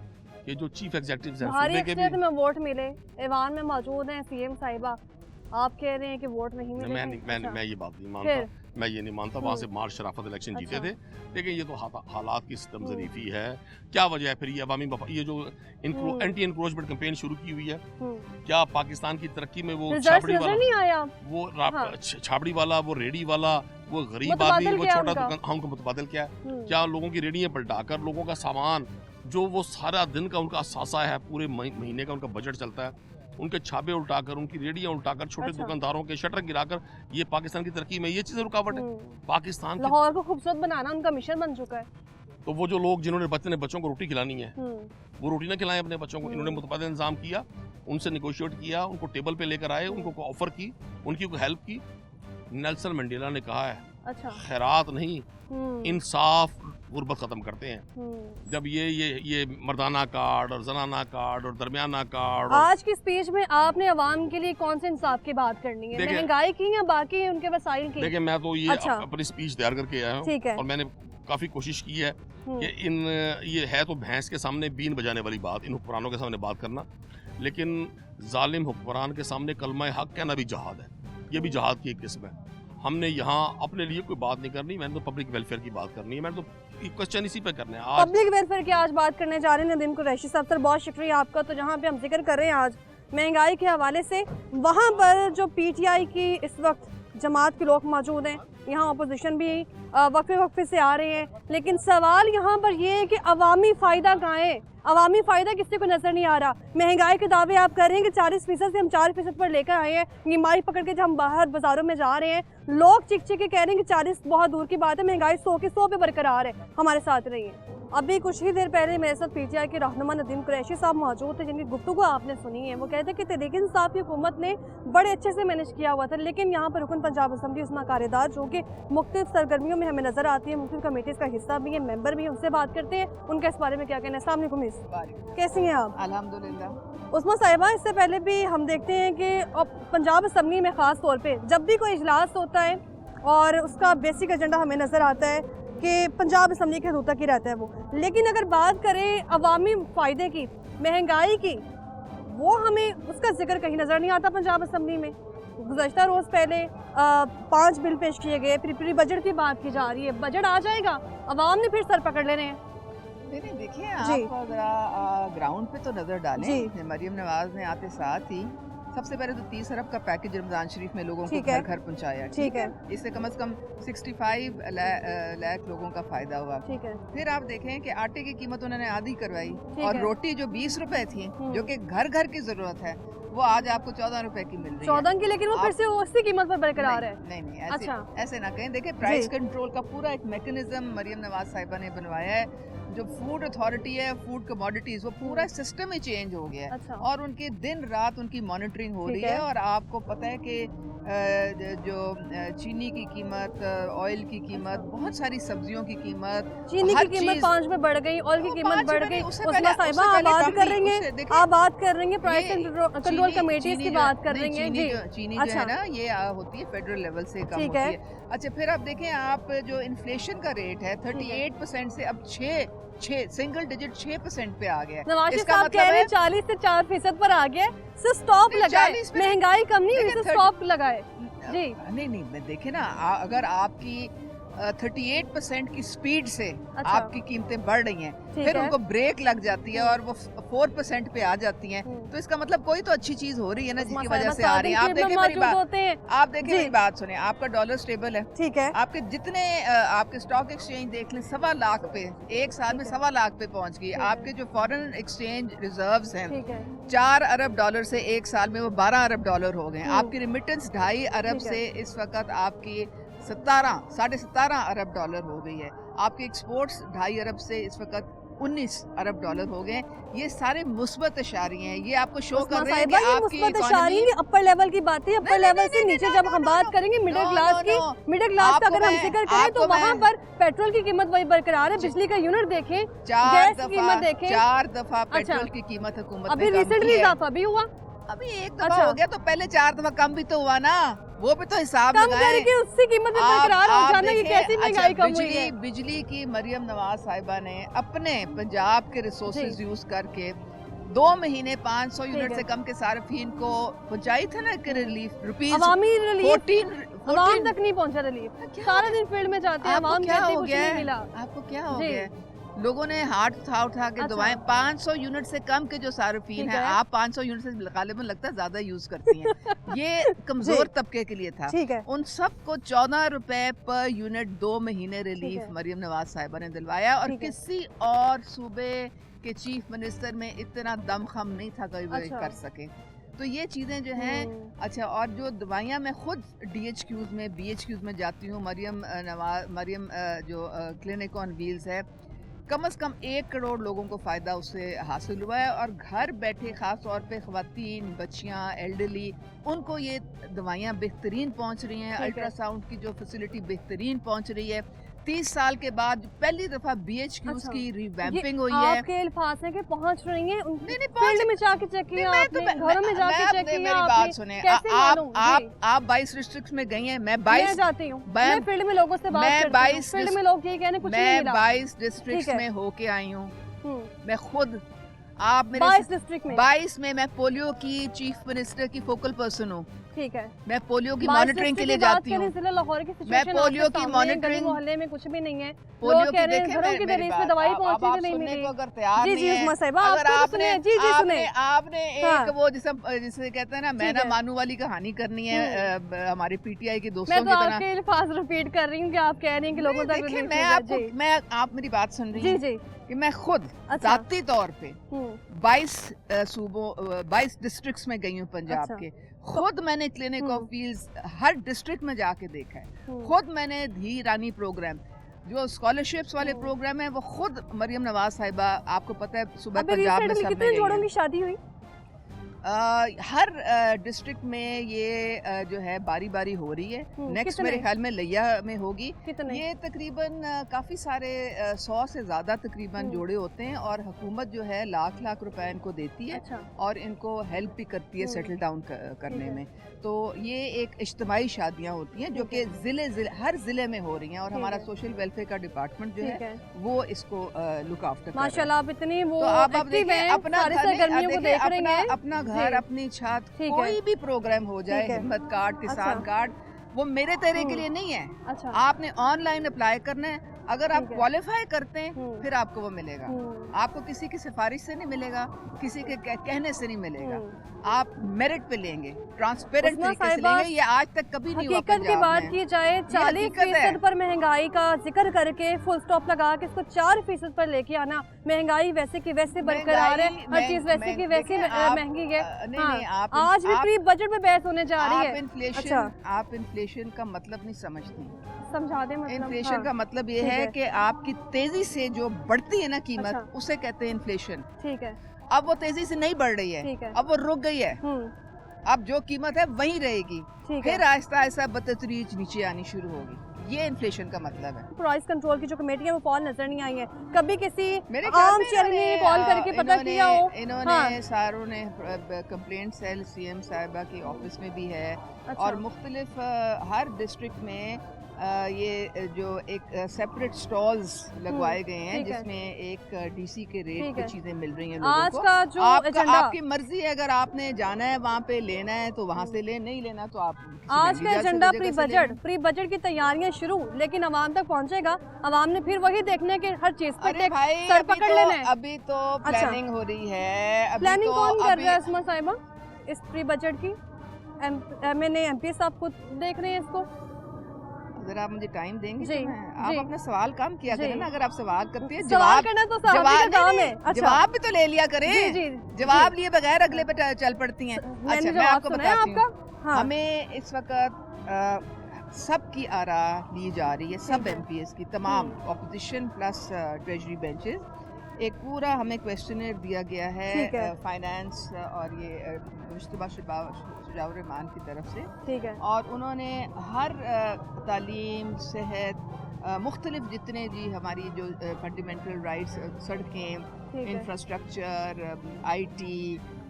कि जो चीफ एग्जीक्यूटिव हैं भारी सूबे के अक्सरियत भी, में वोट मिले, ईवान में मौजूद हैं सीएम साहिबा, आप कह रहे हैं कि वोट नहीं मिले। मैं ये बात नहीं मानता, मैं ये नहीं मानता। वहाँ से मार्च शराफत इलेक्शन जीते थे, लेकिन ये तो हालात की सितम ज़रीफ़ी है। क्या वजह है फिर ये अवामी ये जो एंटी इंक्रोचमेंट कैंपेन शुरू की हुई है, क्या पाकिस्तान की तरक्की में वो छाबड़ी वाला नहीं आया, वो छाबड़ी वाला, वो रेडी वाला, वो गरीब आदमी, वो छोटा दुकान, हाँ उनका मुतबादिल क्या है? क्या लोगों की रेडियाँ पलटाकर लोगों का सामान जो वो सारा दिन का उनका असासा है, पूरे महीने का उनका बजट चलता है, उनके छाबे उल्टाकर, उनकी रेडियां उल्टाकर, छोटे दुकानदारों के शटर गिराकर, ये पाकिस्तान की तरक्की में ये चीजें रुकावट है। पाकिस्तान लाहौर को खूबसूरत बनाना उनका मिशन बन चुका है। तो वो जो लोग जिन्होंने बच्चों को रोटी खिलानी है, वो रोटी ना खिलाएं अपने बच्चों को, इन्होंने मुतबादिल इंतजाम किया, उनसे निगोशिएट किया, उनको टेबल पे लेकर आए, उनको ऑफर की, उनकी हेल्प की। नेल्सन मंडेला ने कहा है, अच्छा, खैरात नहीं इंसाफ गुर्बत खत्म करते हैं। जब ये मर्दाना कार्ड और जनाना कार्ड और दरमियाना कार्ड, आज की स्पीच में आपने अवाम के लिए कौन से इंसाफ की बात करनी है? महंगाई की या बाकी उनके वसाइल की? देखिए मैं तो ये अच्छा। अपनी स्पीच तैयार करके आया हूँ और मैंने काफी कोशिश की है कि ये है तो भैंस के सामने बीन बजाने वाली बात, इन हुक्मरानों के सामने बात करना, लेकिन जालिम हुक्मरान के सामने कलमा हक कहना भी जहाद है। ये भी जहाद की एक किस्म है। हमने यहाँ अपने लिए कोई बात नहीं करनी, मैंने तो पब्लिक वेलफेयर की बात करनी है, मैंने तो क्वेश्चन इसी पे करने हैं। आज पब्लिक वेलफेयर की आज बात करने जा रहे हैं नदीम कुरैशी साहब। सर बहुत शुक्रिया आपका। तो जहाँ पे हम जिक्र कर रहे हैं आज महंगाई के हवाले से, वहाँ पर जो पीटीआई की इस वक्त जमात के लोग मौजूद हैं, यहाँ अपोजिशन भी वक्फे से आ रहे हैं, लेकिन सवाल यहाँ पर ये है कि अवामी फ़ायदा कहाँ है? अवामी फ़ायदा किसी को नज़र नहीं आ रहा। महंगाई के दावे आप कर रहे हैं कि 40% से हम 4% पर लेकर आए हैं, नीमाई पकड़ के जब हम बाहर बाज़ारों में जा रहे हैं, लोग चिक चिक के कह रहे हैं कि 40 बहुत दूर की बात है, महंगाई 100 के 100 पे बरकरार है। हमारे साथ रही है। अभी कुछ ही देर पहले मेरे साथ पीटीआई के रहनुमा नदीम कुरैशी साहब मौजूद थे, जिनकी गुफ्तगू आपने सुनी है। वो कहते हैं कि तहरीक इंसाफ की हुकूमत ने बड़े अच्छे से मैनेज किया हुआ था, लेकिन यहाँ पर रुकन पंजाब असम्बली उस्मा कारेदार जो कि मुख्तलिफ सरगर्मियों में हमें नज़र आती है, मुख्तलिफ कमेटीज़ का हिस्सा भी है, मेंबर भी, उनसे बात करते हैं उनका इस बारे में क्या कहना है। अस्सलाम वालेकुम मिस, कैसी हैं आप? अल्हम्दुलिल्लाह। उस्मा साहिबा, इससे पहले भी हम देखते हैं कि पंजाब असम्बली में ख़ास तौर पर जब भी कोई इजलास होता है और उसका बेसिक एजेंडा हमें नज़र आता है कि पंजाब असम्बली के हदूद तक ही रहता है वो, लेकिन अगर बात करें अवामी फ़ायदे की, महंगाई की, वो हमें उसका जिक्र कहीं नज़र नहीं आता पंजाब असम्बली में। गुज़श्ता रोज़ पहले 5 बिल पेश किए गए, फिर प्री बजट की बात की जा रही है, बजट आ जाएगा, अवाम ने फिर सर पकड़ लेने हैं। नहीं देखिए, आप ज़रा ग्राउंड पे तो नज़र डालें। मरियम नवाज ने आते साथ ही सबसे पहले तो 30 अरब का पैकेज रमज़ान शरीफ में लोगों को घर घर पहुंचाया। ठीक है, इससे कम से कम 65 लाख लोगों का फ़ायदा हुआ। ठीक है, फिर आप देखें कि आटे की कीमत उन्होंने आधी करवाई, और रोटी जो 20 रुपए थी, जो कि घर घर की ज़रूरत है, वो आज आपको 14 रुपए की मिल रही है। 14 की, लेकिन वो फिर से उसी कीमत पर बरकरार है। नहीं, ऐसे ना कहें। देखिए, प्राइस कंट्रोल का पूरा एक मैकेनिज्म मरियम नवाज साहिबा ने बनवाया है। जो फूड अथॉरिटी है, फूड कमोडिटीज, वो पूरा सिस्टम ही चेंज हो गया है। और उनकी दिन रात उनकी मॉनिटरिंग हो रही है। और आपको पता है कि जो चीनी की कीमत, ऑयल की कीमत, बहुत सारी सब्जियों की कीमत, चीनी की कीमत 5 में बढ़ गई, ऑयल की कीमत बढ़ गई। उस्मा साहिबा, आप बात कर रही हैं प्राइस कंट्रोल कमेटीज की बात कर रही हैं। चीनी जो है ना, ये होती है फेडरल लेवल से कम होती है। अच्छा, फिर आप देखें, आप जो इन्फ्लेशन का रेट है 38% से अब 6 सिंगल डिजिट 6% पे आ गया है। नवाज शरीफ इसका साहब मतलब कह रहे है हैं 40 से 4% पर आ गया, सिर्फ स्टॉप नहीं, लगाए, 40% महंगाई कम नहीं हुई, देखिए, सिर्फ स्टॉप लगाए। जी नहीं देखे ना, अगर आपकी 38% की स्पीड से अच्छा। आपकी कीमतें बढ़ रही हैं, ठीक फिर है। उनको ब्रेक लग जाती है और वो 4% पे आ जाती हैं, तो इसका मतलब कोई तो अच्छी चीज हो रही है ना जिसकी वजह से आ रही है। आप देखिए मेरी बात, आप देखिए मेरी बात सुने, आपका डॉलर स्टेबल है, ठीक है, आपके जितने आपके स्टॉक एक्सचेंज देख लें 1.25 लाख पे, एक साल में 1.25 लाख पे पहुंच गई। आपके जो फॉरेन एक्सचेंज रिजर्व्स हैं ठीक है, 4 अरब डॉलर से एक साल में वो 12 अरब डॉलर हो गए। आपकी रिमिटेंस 2.5 अरब ठीक है। से इस वक्त आपकी 17.5 अरब डॉलर हो गई है। आपके एक्सपोर्ट्स 2.5 अरब से इस वक्त 19 अरब डॉलर हो गए। ये सारे मुस्बत इशारियां हैं, ये आपको शो कर रहे हैं कि आपकी इशारे अपर लेवल की बात है, अपर लेवल से नीचे जब हम बात करेंगे मिडिल क्लास की, मिडिल क्लास का अगर हम जिक्र करें तो वहाँ पर पेट्रोल की कीमत वही बरकरार है, बिजली का यूनिट देखें, गैस की कीमत देखें, 4 दफा पेट्रोल की कीमत हुकूमत अभी रिसेंटली इजाफा भी हुआ, अभी एक दफा हो गया, तो पहले 4 दफा कम भी तो हुआ ना, वो भी तो हिसाब कम करके उससे कीमत में बरकरार हो जाना, कि कैसी महंगाई कम हुई है। बिजली की मरियम नवाज साहिबा ने अपने पंजाब के रिसोर्सेज यूज करके 2 महीने 500 यूनिट से कम के सार्फिन को पहुंचाई थे ना कि रिलीफ रुपीज, अवामी रिलीफ 14 आवाम तक नहीं पहुंचा रिलीफ, सारा दिन फील्ड में जाते हैं, आवाम कहते हैं कुछ नहीं मिला। आपको क्या हो गया? लोगों ने हाथ उठा के दवाएं 500 यूनिट से कम के जो सार्फिन है, आप 500 यूनिट से गालिबन लगता है ज्यादा यूज करती हैं। ये कमजोर तबके के लिए था, उन सबको 14 रुपए पर यूनिट 2 महीने रिलीफ मरियम नवाज साहिबा ने दिलवाया, और किसी और सूबे के चीफ मिनिस्टर में इतना दमखम नहीं था कोई कर सके। तो ये चीज़ें जो हैं, अच्छा, और जो दवाइयाँ मैं खुद DHQs में BHQs में जाती हूँ, मरियम जो क्लिनिक ऑन व्हील्स है, कम से कम 1 करोड़ लोगों को फ़ायदा उससे हासिल हुआ है, और घर बैठे ख़ास तौर पे ख़वातीन, बच्चियाँ, एल्डरली, उनको ये दवाइयाँ बेहतरीन पहुँच रही हैं। अल्ट्रासाउंड की जो फैसिलिटी बेहतरीन पहुँच रही है। 30 साल के बाद पहली दफा BHQs की रिवैम्पिंग हुई है। आपके अल्फाज हैं कि पहुंच रही हैं, नहीं फील्ड में जाके चेक किया आपने, घरों में जाके चेक किया। मेरी बात सुने, आप 22 डिस्ट्रिक्ट्स में गई हैं, मैं 22 जाती हूँ, मैं फील्ड में लोगों से बात करती हूँ, फील्ड में लोग ये कहने कुछ नहीं मिला। 22 डिस्ट्रिक्ट्स में होके आई हूँ मैं खुद। आप मेरे 22 डिस्ट्रिक्ट में, 22 में मैं पोलियो की चीफ मिनिस्टर की फोकल पर्सन हूँ। ठीक है, मैं पोलियो की मॉनिटरिंग के लिए जाती हूँ। मैं पोलियो की मॉनिटरिंग, मोहल्ले में कुछ भी नहीं है, पोलियो की में दवाई पहुंचने नहीं मिली। अगर तैयार नहीं है, अगर आपने एक वो जिसे कहते हैं ना, मैं ना मानू वाली कहानी करनी है हमारे PTI के दोस्तों की तरह। मैं अल्फाज रिपीट कर रही हूँ कि आप कह रही हैं कि लोगों तक आप मेरी बात सुन रही हैं कि मैं खुद जाती तौर पे 22 डिस्ट्रिक्ट्स में गई हूँ पंजाब के। खुद मैंने clinic of wheels her district में जाके देखा है। खुद मैंने धी रानी प्रोग्राम, जो स्कॉलरशिप्स वाले प्रोग्राम है, वो खुद मरियम नवाज साहिबा, आपको पता है सुबह पंजाब में सब में जोड़ों की शादी हुई। हर डिस्ट्रिक्ट में ये जो है बारी बारी हो रही है। नेक्स्ट मेरे ख्याल में लिया में होगी। ये तकरीबन काफ़ी सारे 100 से ज़्यादा तकरीबन जोड़े होते हैं, और हुकूमत जो है लाख रुपए इनको देती है। अच्छा। और इनको हेल्प भी करती है सेटल डाउन करने में। तो ये एक इज्तिमाई शादियाँ होती हैं जो कि हर ज़िले में हो रही हैं, और हमारा सोशल वेलफेयर का डिपार्टमेंट जो है वो इसको लुक आफ्टर कर रहा है। माशाल्लाह, आप इतनी वो एक्टिव हैं, अपना घर, अपनी छत, कोई भी प्रोग्राम हो जाए, हिम्मत कार्ड, किसान कार्ड, वो मेरे तेरे के लिए नहीं है। अच्छा। आपने ऑनलाइन अप्लाई करना है, अगर आप क्वालिफाई करते हैं फिर आपको वो मिलेगा। आपको किसी की सिफारिश से नहीं मिलेगा, किसी के कहने से नहीं मिलेगा, आप मेरिट पे लेंगे, ट्रांसपेरेंट तरीके से लेंगे। ये आज तक कभी नहीं हुआ पंजाब में। की बात की जाए 40% पर महंगाई का जिक्र करके फुल स्टॉप लगा के इसको 4% पर लेके आना, महंगाई वैसे की वैसे बरकरार है, हर चीज वैसे की वैसे महंगी है। आज भी प्री बजट में बहस होने जा रही है। आप इन्फ्लेशन का मतलब नहीं समझती, समझा दे। इन्फ्लेशन का मतलब ये है कि आपकी तेजी से जो बढ़ती है ना कीमत, उसे कहते हैं इन्फ्लेशन। ठीक है। अब वो तेजी से नहीं बढ़ रही है, अब वो रुक गई है। अब जो कीमत है वही रहेगी, फिर आहिस्ता आहिस्ता बतदरीज नीचे आनी शुरू होगी। ये इन्फ्लेशन का मतलब है। प्राइस कंट्रोल की जो कमेटी है वो कॉल नजर नहीं आई है, कभी किसी आम शहरी ने कॉल करके पता किया हो? इन्होंने सारों ने कंप्लेंट सेल CM साहिबा के ऑफिस में भी है। और मुख्तलिफ हर डिस्ट्रिक्ट में ये जो एक सेपरेट स्टॉल्स लगवाए गए हैं जिसमें एक डीसी के रेट पे चीजें मिल रही हैं लोगों आज को। का जो आपकी मर्जी है, अगर आपने जाना है वहाँ पे लेना है तो वहाँ से ले, नहीं लेना तो आप आज का एजेंडा प्री बजट की तैयारियां शुरू, लेकिन आवाम तक पहुंचेगा। आवाम ने फिर वही देखना कि हर चीज पे सर पकड़ लेना है। अभी तो प्लानिंग हो रही है। प्लानिंग कौन कर रहा है असमा साहिबा इस प्री बजट की? एमएनए एमपी साहब खुद देख रहे हैं इसको। अगर आप मुझे टाइम देंगे जी, तो आप जी। अपना सवाल कम किया करें ना। अगर आप सवाल करते हैं सवाल करना तो साहब का काम है। जवाब भी तो ले लिया करें। जी, जी, जवाब लिए बगैर अगले पे चल पड़ती हैं। अच्छा, मैं आपको बताती हूँ। हाँ। हमें इस वक्त सबकी आरा ली जा रही है, सब एमपीएस की, तमाम ऑपोजिशन प्लस ट्रेजरी बेंचेस। एक पूरा हमें क्वेश्चनर दिया गया है फाइनेंस और ये मुश्तबा शुजाउर रहमान की तरफ से। ठीक है। और उन्होंने हर तालीम, सेहत, मुख्तलिफ जितने जी हमारी जो फंडामेंटल राइट्स, सड़कें, infrastructure, IT,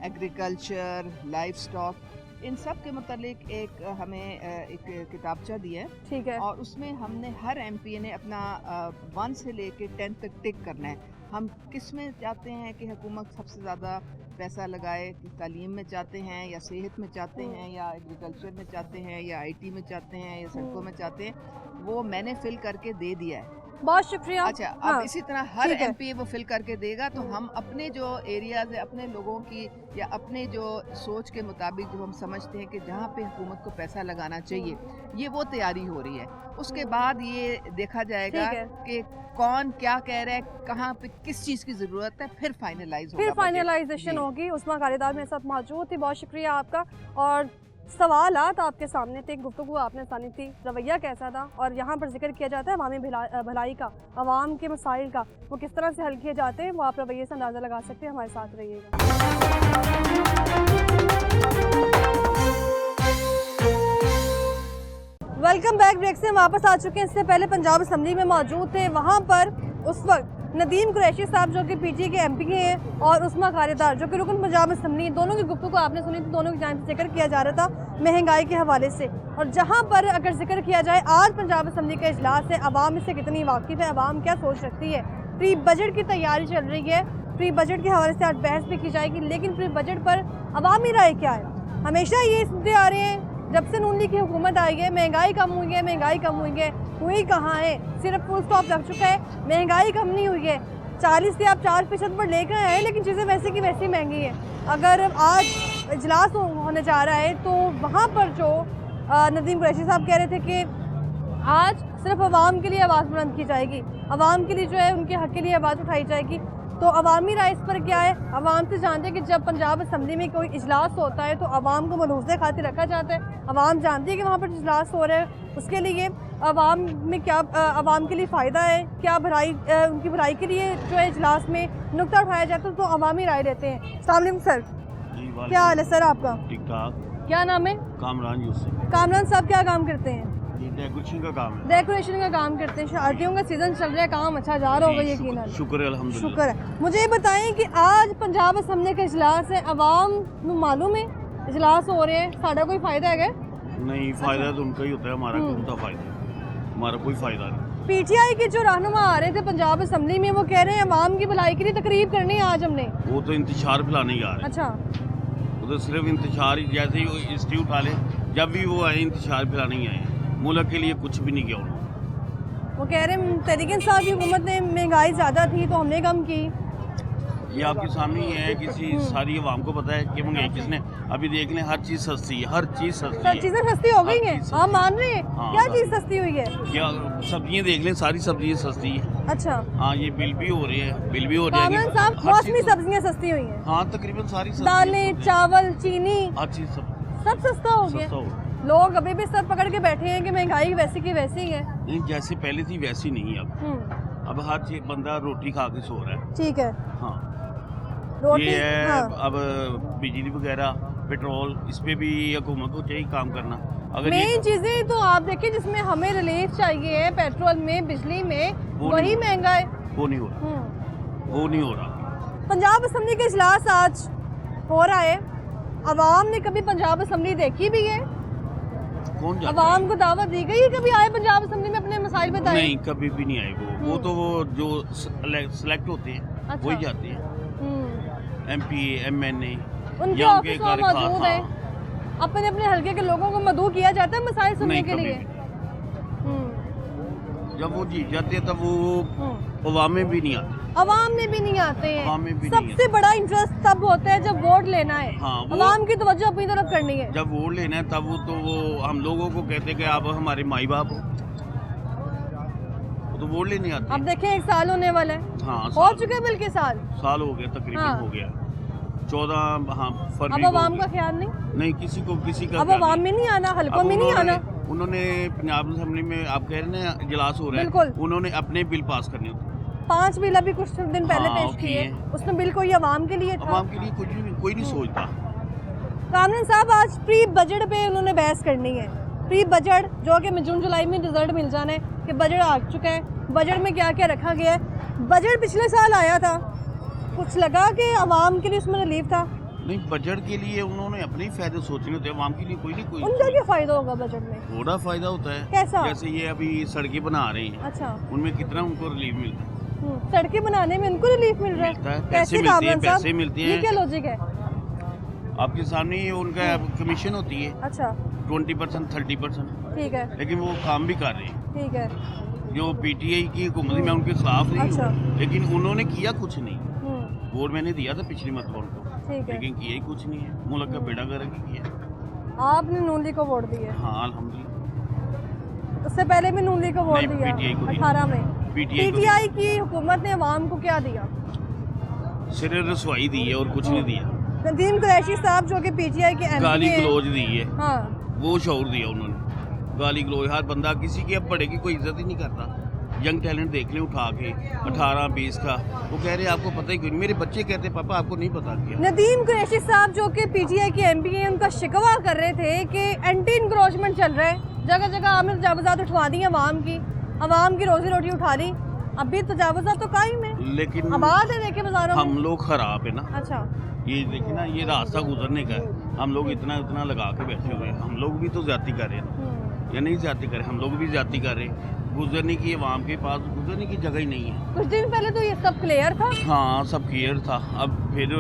agriculture, life stock, इन सब के मुतालिक एक हमें एक किताबचा दिया है। ठीक है। और उसमें हमने हर एमपी ने अपना 1 से लेके 10 तक टिक करना है। हम किस में चाहते हैं कि हुकूमत सबसे ज़्यादा पैसा लगाए, कि तालीम में चाहते हैं या सेहत में चाहते हैं या एग्रीकल्चर में चाहते हैं या आईटी में चाहते हैं या सड़कों में चाहते हैं, वो मैंने फिल करके दे दिया है। बहुत शुक्रिया। अच्छा, अब इसी तरह हर एमपी वो फिल करके देगा तो हम अपने जो एरियाज है, अपने लोगों की या अपने जो सोच के मुताबिक जो हम समझते हैं कि जहाँ पे हुकूमत को पैसा लगाना चाहिए, ये वो तैयारी हो रही है। उसके बाद ये देखा जाएगा कि कौन क्या कह रहा है, कहाँ पे किस चीज़ की ज़रूरत है, फिर फाइनलाइजेशन होगी। उस्मा खालिदार मेरे साथ मौजूद थी, बहुत शुक्रिया आपका। और सवालात आपके सामने थे, गुफ्तगू आपने सानी थी, रवैया कैसा था, और यहाँ पर जिक्र किया जाता है अवामी भलाई का, अवाम के मसाइल का, वो किस तरह से हल किए जाते हैं, वो आप रवैये से अंदाज़ा लगा सकते हैं। हमारे साथ रहिएगा। Welcome back. ब्रेक से हम वापस आ चुके हैं। इससे पहले पंजाब असम्बली में मौजूद थे, वहाँ पर उस वक्त नदीम कुरैशी साहब जो कि पीटी के एमपी हैं और उस्मा खालिदार जो कि रुकन पंजाब असम्बली, दोनों की गुफ्तगू आपने सुनी थी। दोनों की जानिब से जिक्र किया जा रहा था महंगाई के हवाले से। और जहाँ पर अगर जिक्र किया जाए आज पंजाब असम्बली का इजलास है, अवाम इससे कितनी वाकिफ़ है, अवाम क्या सोच रखती है, प्री बजट की तैयारी चल रही है, प्री बजट के हवाले से आज बहस भी की जाएगी। लेकिन प्री बजट पर अवामी राय क्या है? हमेशा ये सुनते आ रहे हैं जब से नून लीग की हुकूमत आई है, महंगाई कम हुई है, महंगाई कम हुई है। हुई कहाँ है? सिर्फ फुल स्टॉप लग चुका है, महंगाई कम नहीं हुई है। 40 से आप 4% पर लेकर आए, लेकिन चीज़ें वैसे की वैसी महंगी हैं। अगर आज इजलास होने जा रहा है तो वहाँ पर जो नदीम कुरैशी साहब कह रहे थे कि आज सिर्फ आवाम के लिए आवाज़ बुलंद की जाएगी, आवाम के लिए जो है उनके हक़ के लिए आवाज़ उठाई जाएगी। तो अवामी राय इस पर क्या है? अवाम से जानते हैं कि जब पंजाब असम्बली में कोई इजलास होता है तो अवाम को मलूज़े खातिर रखा जाता है। अवाम जानती है कि वहाँ पर इजलास हो रहा है, उसके लिए अवाम में क्या, अवाम के लिए फ़ायदा है, क्या भलाई, उनकी भलाई के लिए जो है इजलास में नुक्ता उठाया जाता है, तो अवामी राय लेते हैं। अस्सलाम वालेकुम सर, क्या हाल है सर आपका? ठीक ठाक। क्या नाम है? कामरान यूसुफ। कामरान साहब क्या काम करते हैं? डेकोरेशन का काम है। डेकोरेशन का काम करते हैं। शादियों का सीजन चल रहा है, काम अच्छा जा रहा होगा यकीनन। शुक्र है, अल्हम्दुलिल्लाह। शुक्र है। मुझे ये बताएं कि आज पंजाब असम्बली का इजलास है, अवाम को मालूम है इजलास हो रहे हैं, साड़ा कोई फ़ायदा है? नहीं, फ़ायदा तो उनका ही होता है, हमारा कौन सा फ़ायदा? हमारा कोई फ़ायदा नहीं। पीटीआई के जो रहनुमा आ रहे थे पंजाब असम्बली में, वो कह रहे हैं अवाम की भलाई के लिए तकरीब करनी है आज हमने। वो तो इंतशार फैलाने ही आ रहे हैं। अच्छा, वो तो सिर्फ इंतशार, जैसे ही इंस्टीट्यूट वाले जब भी वो आए इंतशार फैलाने ही आए, मुल्क के लिए कुछ भी नहीं किया उन्होंने। वो कह रहे हैं तहरीक इंसाफ की हुकूमत ने महंगाई ज़्यादा थी तो हमने कम की। ये आपके सामने ही है, किसी सारी आवाम को पता है कि महंगाई किसने। अभी देख लें, हर चीज़ सस्ती है, हर चीज़ सस्ती है। चीज़ें सस्ती हो गई हैं, आप मान रहे हैं? हाँ, क्या चीज़ सस्ती हुई है? क्या सब्जियाँ देख लें, सारी सब्जियाँ सस्ती है। अच्छा, हाँ, ये बिल भी हो रहे हैं, बिल भी हो रहे हैं। साहब, मौसमी सब्जियाँ सस्ती हुई हैं। हाँ, तकरीबन सारी दालें, चावल, चीनी, हर चीज़ सब सस्ता हो गया। लोग अभी भी सर पकड़ के बैठे हैं कि महंगाई वैसी की वैसी ही है। नहीं, जैसे पहले थी वैसी नहीं है अब हर चीज बंदा रोटी खा के सो रहा है। ठीक है। हाँ, रोटी, ये है। हाँ। अब बिजली वगैरह, पेट्रोल, इस पे भी हुकूमत को चाहिए काम करना। अगर मेन चीजें तो आप देखिए जिसमें हमें रिलीफ चाहिए है, पेट्रोल में, बिजली में, वही महंगा है। वो नहीं हो रहा, वो नहीं हो रहा। पंजाब असम्बली का इजलास आज हो रहा है। अवाम ने कभी पंजाब असम्बली देखी भी है? कौन जाता अवाम को दावत दी गई है कभी आए पंजाब असेंबली में अपने मसाइल बताए? नहीं, कभी भी नहीं आए वो तो वो जो सिलेक्ट होते हैं अच्छा। वही जाते हैं, MP MNA उनके या ऑफिस वहाँ मौजूद है, अपने अपने हल्के के लोगों को मदऊ किया जाता है मसाइल सुनने के लिए। जब वो जीत जाते हैं तब वो अवाम में भी नहीं आते, अवाम में भी नहीं आते हैं। अवाम में भी नहीं सबसे बड़ा इंटरेस्ट तब होता है जब वोट लेना है, हाँ, अवाम की तवज्जो अपनी तरफ करनी है। जब वोट लेना है तब वो तो वो हम लोगों को कहते हैं कि आप हमारे माई बाप हो, वो तो वोट लेने आते अब हैं। देखें 1 साल होने वाला है, हाँ, हो चुके बल्कि साल हो गया तकरीबन, हाँ। हो गया 14 फरवरी अब को अवाम हो का गया। ख्याल नहीं, किसी का अब अवाम में नहीं आना, हल्कों में नहीं आना। उन्होंने पंजाब असेंबली में आप कह रहे हैं इजलास हो रहा है, बिल्कुल। उन्होंने अपने बिल पास करने होते, 5 बिल अभी कुछ दिन पहले हाँ, पेश किए, उसमें बिल कोई अवाम के लिए था। अवाम के लिए कोई नहीं सोचता। कामरान साहब आज प्री बजट पे उन्होंने बहस करनी है, प्री बजट जो कि जून जुलाई में रिजल्ट मिल जाना है कि बजट आ चुका है, बजट में क्या क्या रखा गया है। बजट पिछले साल आया था, कुछ लगा कि अवाम के लिए उसमें रिलीफ था? नहीं, बजट के लिए उन्होंने अपने ही फायदे सोचने होते हैं, अवाम के लिए कोई नहीं। कोई उनका क्या फायदा होगा बजट में? थोड़ा फायदा होता है। कैसा? जैसे ये अभी सड़कें बना रहे हैं, अच्छा, उनमें कितना उनको रिलीफ मिलता है? सड़कें बनाने में उनको रिलीफ मिल रहा है, पैसे कैसे मिलते हैं, कामरान साहब? पैसे मिलते ये हैं। क्या लॉजिक है? आपके सामने ये उनका कमीशन होती है, अच्छा, 20% 30%, ठीक है, लेकिन वो काम भी कर रहे हैं। ठीक है, जो PTI की हुकूमत मैं उनके खिलाफ नहीं अच्छा। हूँ, लेकिन उन्होंने किया कुछ नहीं। वोट मैंने दिया था पिछली मरतबा उनको, ठीक है, लेकिन किया ही कुछ नहीं है, मुल्क का बेड़ा गर्क ही किया। आपने नून लीग को वोट दिए? हाँ, अल्हम्दुलिल्लाह। उससे पहले भी नून लीग को वोट नहीं, दिया PTI को दिया। 18 में। PTI को PTI की हुकूमत ने अवाम को क्या दिया? सिर्फ रसवाई दी है और कुछ नहीं दिया। नदीम कुरैशी साहब जो कि PTI के MP गाली हैं, गलौज दी है, हाँ, वो शौर दिया उन्होंने। गाली गलौज, हर बंदा किसी के अब बड़े की कोई इज्जत ही नहीं करता। यंग टैलेंट देख लें उठा के 18-20 का, वो कह रहे हैं आपको पता ही क्यों नहीं। मेरे बच्चे कहते पापा आपको नहीं पता क्या। नदीम कुरैशी साहब जो कि PTI के MP हैं, उनका शिकवा कर रहे थे कि एंटी इंक्रोचमेंट चल रहा है, जगह जगह आमिर तजावुज़ात उठवा दी अवाम की रोजी रोटी उठा ली। अभी तजावुज़ात तो कायम है, लेकिन आबाद है देखे बाजारों में। हम लोग खराब है ना। अच्छा, ये देखिए ना, ये रास्ता गुजरने का है, हम लोग इतना लगा के बैठे हुए हैं। हम लोग भी तो ज्यादती कर रहे हैं या नहीं ज्यादती कर रहे? हम लोग भी ज्यादती कर रहे हैं। गुजरने की अवाम के पास गुजरने की जगह ही नहीं है। कुछ दिन पहले तो ये सब क्लियर था। हाँ, सब क्लियर था, अब फिर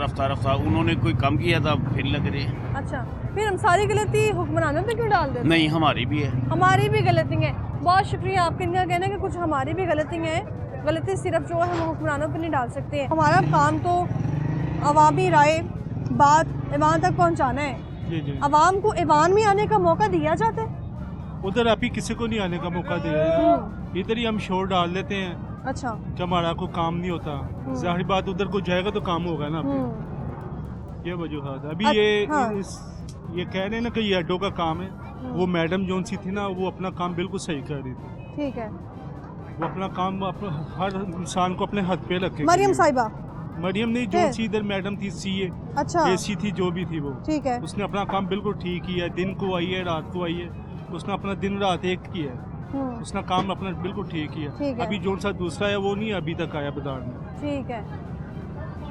रफ्ता उन्होंने कोई कम किया था, फिर लग रहे हैं। अच्छा, फिर हम सारी गलती हुक्मरानों पे क्यों डाल देते? नहीं, हमारी भी है, हमारी भी गलती है। बहुत शुक्रिया आपके इनका कहना कि कुछ हमारी भी गलती है, गलती सिर्फ जो है हम हुक्मरानों पे नहीं डाल सकते हैं। हमारा काम तो अवामी राय बात ईवान तक पहुंचाना है। अवाम को ईवान में आने का मौका दिया जाता है? उधर अभी किसी को नहीं आने का मौका दिया, इधर ही हम शोर डाल देते हैं। अच्छा, कि हमारा कोई काम नहीं होता। जाहिर बात उधर को जाएगा तो काम होगा ना। ये वजूहत अभी ये कह रहे हैं ना कि ये अड्डों का काम है। वो मैडम जोन सी थी ना, वो अपना काम बिल्कुल सही कर रही थी। ठीक है, वो अपना काम हर इंसान को अपने हाथ पे रखे। मरियम साहिबा, मरियम नहीं, जो सी इधर मैडम थी, CA, अच्छा, AC थी, जो भी थी वो, ठीक है, उसने अपना काम बिल्कुल ठीक किया। दिन को आई है, रात को आई है, उसने अपना दिन रात एक किया है। उसने काम अपना बिल्कुल ठीक किया। अभी जो सा दूसरा है वो नहीं अभी तक आया बाजार में। ठीक है,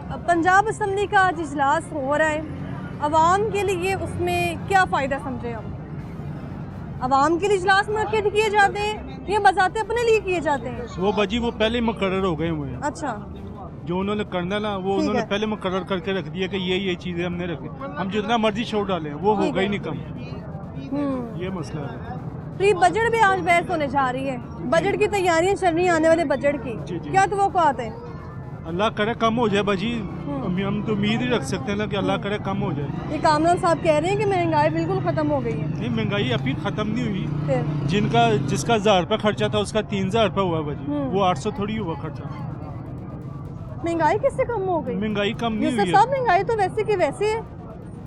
अब पंजाब असेंबली का आज इजलास हो रहा है, अवाम के लिए उसमें क्या फ़ायदा समझे हम? अवाम के लिए इजलास मुनक्किद किए जाते हैं या बजाते अपने लिए किए जाते हैं? वो बजी वो पहले मुकर्रर हो गए हुए हैं। अच्छा, जो उन्होंने करना ना वो उन्होंने पहले मुकर्रर करके रख दिया कि ये चीज़ें हमने रखी। हम जितना मर्जी शोर डालें वो होगा ही नहीं कम। ये मसला है। प्री बजट भी आज बहस होने जा रही है, बजट की तैयारियां चल रही हैं आने वाले बजट की, क्या तवक्कुआत है? अल्लाह करे कम हो जाए बजी, हम तो उम्मीद ही रख सकते हैं ना कि अल्लाह करे कम हो जाए। ये कामरान साहब कह रहे हैं कि महंगाई बिल्कुल ख़त्म हो गई है। नहीं, महंगाई अभी ख़त्म नहीं हुई। जिसका 1000 रुपये खर्चा था उसका 3000 रुपये हुआ बजी, वो 800 थोड़ी हुआ खर्चा। महंगाई किससे कम हो गई? महंगाई कम नहीं हुई है। महंगाई तो वैसे की वैसे है,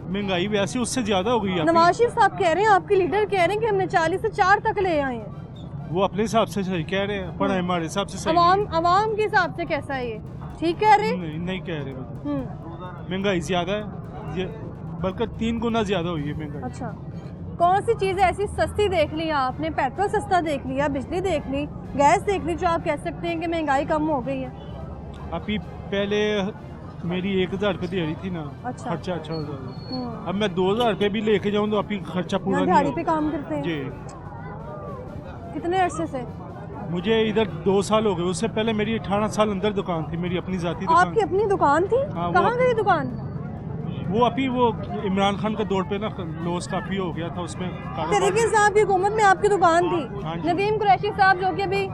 महंगाई वैसे उससे ज्यादा हो गई है। नवाज शरीफ साहब कह रहे हैं, आपके लीडर कह रहे हैं कि हमने 40 से 4 तक ले आए हैं। वो अपने हिसाब से सही कह रहे हैं, पर हमारे हिसाब से सही। अवाम के हिसाब से कैसा है ये? ठीक कह रहे? नहीं कह रहे। महंगाई ज्यादा है, बल्कि 3 गुना ज्यादा हुई है महंगाई। अच्छा, कौन सी चीज़ ऐसी सस्ती देख ली आपने? पेट्रोल सस्ता देख लिया, बिजली देख ली, गैस देख ली, जो आप कह सकते हैं कि महंगाई कम हो गई है? अभी पहले मेरी 1000 रुपये दिहाड़ी थी ना। अच्छा। खर्चा अच्छा हो जाएगा। अब मैं 2000 रुपये भी लेके जाऊँ तो आपकी खर्चा पूरा नहीं दिहाड़ी होगा। पे काम करते हैं जी। कितने अरसे से? मुझे इधर 2 साल हो गए। उससे पहले मेरी 18 साल अंदर दुकान थी, मेरी अपनी जाती दुकान। आपकी अपनी दुकान थी? हाँ, कहाँ गई दुकान? वो अभी वो इमरान खान का दौर पे ना लॉस काफी हो गया था उसमें। तरीके साहब की हुकूमत में आपकी दुकान थी। हाँ जी। नदीम कुरैशी साहब जो कि अभी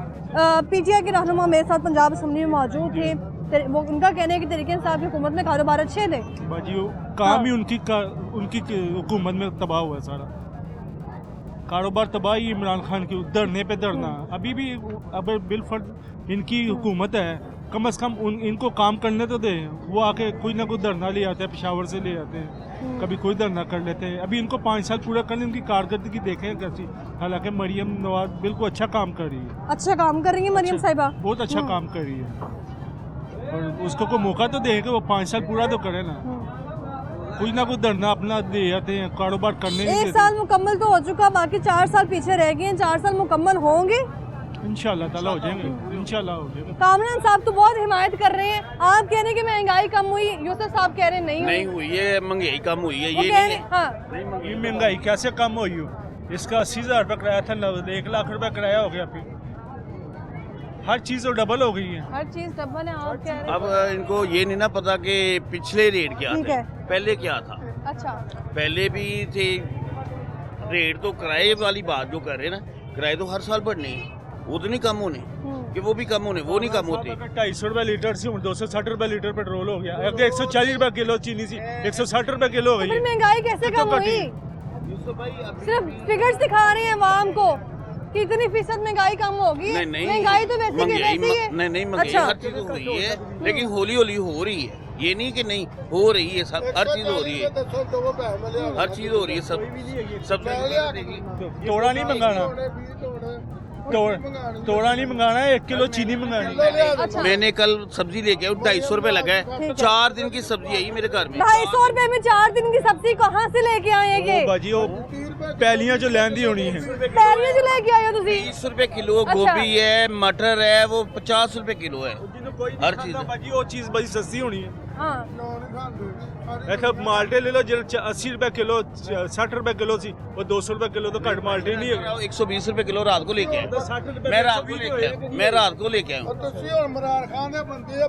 पीटीआई के रहनुमा मेरे साथ पंजाब असेंबली में मौजूद थे, वो उनका कहना है कि तरीके साहब की हुकूमत में कारोबार अच्छे थे। बाजी वो काम ही उनकी हुकूमत में तबाह हुआ है सारा कारोबार। तबाही इमरान खान की धरने पे धरना। अभी भी अब बिलफर्ज इनकी हुकूमत है, कम से कम इनको काम करने तो दे। वो आके कोई ना कोई धरना ले आते हैं, पेशावर से ले आते हैं, कभी कोई धरना कर लेते हैं। अभी इनको 5 साल पूरा करने, उनकी कारकर्दगी देखें कैसी। हालांकि मरियम नवाज बिल्कुल अच्छा काम कर रही है। अच्छा काम कर रही है मरियम साहिबा, बहुत अच्छा काम कर रही है। और उसको कोई मौका तो दे कि वो 5 साल पूरा तो करे ना। कोई ना कोई धरना अपना दे जाते हैं, कारोबार करने नहीं 1 देते। साल मुकम्मल तो हो चुका, बाकी 4 साल पीछे रह गए हैं। 4 साल मुकम्मल होंगे इंशाल्लाह ताला हो जाएंगे, इंशाल्लाह हो जाएंगे। कामरान साहब तो बहुत हिमायत कर रहे हैं। आप कह रहे हैं कि महंगाई कम हुई, यूसुफ साहब कह रहे हैं नहीं हुई है, महंगाई कम हुई है। वो ये कह नहीं रहे है। हाँ। ये महंगाई कैसे कम हुई हो? इसका 80,000 रुपये किराया था, 1 लाख रुपए किराया हो गया। फिर हर चीज़ तो डबल हो गई है। हर चीज डबल है। आप कह रहे अब इनको ये नहीं ना पता कि पिछले रेट क्या ठीक थे, है। पहले क्या था। हैं? अच्छा पहले भी थे रेट। तो किराए वाली बात जो कर रहे हैं ना, किराए तो हर साल बढ़ने हैं, वो तो नहीं कम होने कि वो भी कम होने, वो नहीं कम होते। 250 रुपये लीटर से 260 रुपए लीटर पेट्रोल हो गया। अगर 140 रुपए किलो चीनी सी 160 रुपए किलो हो तो गई। फिर महंगाई कैसे कम हुई? सिर्फ फिगर्स दिखा रहे हैं आवाम को कि इतनी फीसद महंगाई कम होगी। नहीं महंगाई तो वैसे की वैसे ही है। नहीं महंगाई अच्छा। हर चीज हो रही है, लेकिन हौली हौली हो रही है। ये नहीं कि नहीं हो रही है, सब हर चीज हो रही है, हर चीज हो रही है। सब तोड़ा नहीं मंगाना, तोड़ा नहीं मंगाना है, 1 किलो चीनी मंगानी। अच्छा। मैंने कल सब्जी लेके आया, 250 रुपए लगा है। 4 दिन की सब्जी आई मेरे घर में। 250 रुपए में 4 दिन की सब्जी कहाँ से लेके आएंगे? बाजी वो पहलियां जो लैंदी होनी है। पहले जो लेके आए हो तुसी? 30 रुपए किलो अच्छा। गोभी है, मटर है, वो 50 रुपए किलो है। हर चीज है। बाजी वो चीज बड़ी सस्ती होनी है। हाँ। ऐसा माल्टे ले लो जो 80 रुपए किलो 60 रुपए किलो सी, वो 200 रुपए किलो तो घट माल्टे नहीं है। 120 रुपए किलो रात को लेके आया। 60 रुपए मैं रात को लेके आया, मैं रात को लेके आया हूँ।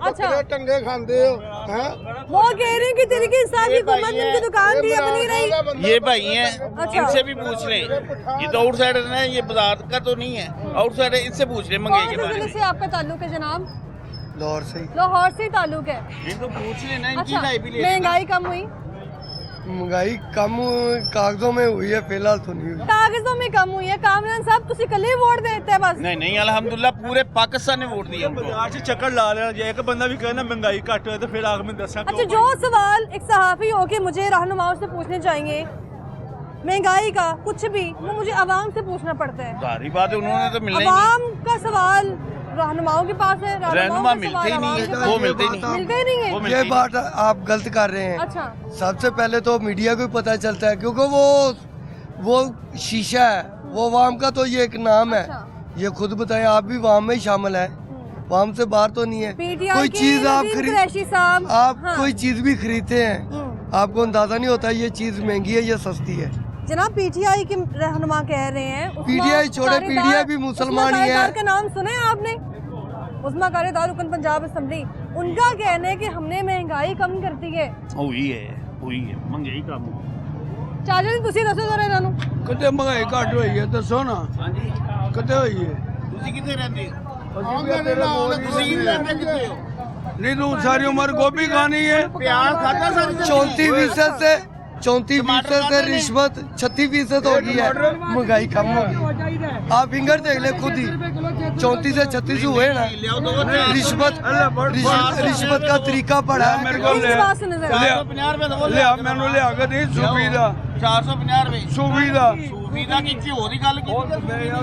अच्छा। टंगे खाते हो हैं? वो कह रहे हैं कि तरीके इंसान की हुकूमत में उनकी दुकान थी अपनी रही। ये भाई हैं, अच्छा। इनसे भी पूछ लें। ये तो आउटसाइडर है, ये बाजार का तो नहीं है, आउटसाइडर। इनसे पूछ लें महंगाई कौन के से बारे जिले में। से आपका ताल्लुक है जनाब? लाहौर से लाहौर से ही ताल्लुक है। इनको पूछ लेना, इनकी अच्छा राय भी ले। महंगाई कम हुई? महंगाई कम कागजों में हुई है, फिलहाल तो नहीं हुई। कागजों में कम हुई है। कामरान साहब तुसी कल वोट देते हैं बस। नहीं अल्हम्दुलिल्लाह पूरे पाकिस्तान ने वोट दिया उनको। आज चक्कर ला लेना चाहिए। एक बंदा भी कहना महंगाई घट है तो फिर आग में दसा। अच्छा, जो सवाल एक सहाफी होके मुझे रहनुमाओं से पूछने चाहिए महंगाई का कुछ भी, वो मुझे आवाम से पूछना पड़ता है। सारी बात उन्होंने तो मिलना ही नहीं। आवाम का सवाल रहनुमाओं के पास है, रहनुमा मिलते ही नहीं है, वो मिलते ही नहीं। मिलते ही नहीं है। ये बात आप गलत कर रहे हैं। अच्छा। सबसे पहले तो मीडिया को ही पता चलता है, क्योंकि वो शीशा है, वो वाम का तो ये एक नाम है। अच्छा। ये खुद बताएं, आप भी वाम में ही शामिल है, वाम से बाहर तो नहीं है। कोई चीज आप कोई चीज भी खरीदते हैं, आपको अंदाजा नहीं होता ये चीज महंगी है या सस्ती है। जनाब पीटीआई के रहनुमा कह रहे हैं, पीटीआई छोड़े, पीटीआई भी मुसलमान ही है। का नाम सुने आपने? उस्मा कारेदार रुकन पंजाब असेंबली, उनका कहना है कि हमने महंगाई कम कर दी है। हुई है महंगाई कम। चाचा जी तुसी दसो जरा इन्हां नूं कितने महंगाई घट हुई है, दसो ना। हाँ जी, कितने हुई है? ਤੁਸੀਂ ਕਿੱਥੇ ਰਹਿੰਦੇ ਹੋ? नहीं तो सारी उम्र गोभी खानी है। प्याज खाता सारी 34% से 34% से रिश्वत 36% हो गई है। महंगाई कम हो गई। आप फिंगर देख ले खुद ही, 34 से 36 हुए ना। रिश्वत का तरीका पड़ा है मेरे को। इनकी बात सुनो जरा। 450 रुपए दो। लिया मैंने लिया के नहीं सुविधा 450 रुपए सुविधा सुविधा की हो रही गल की।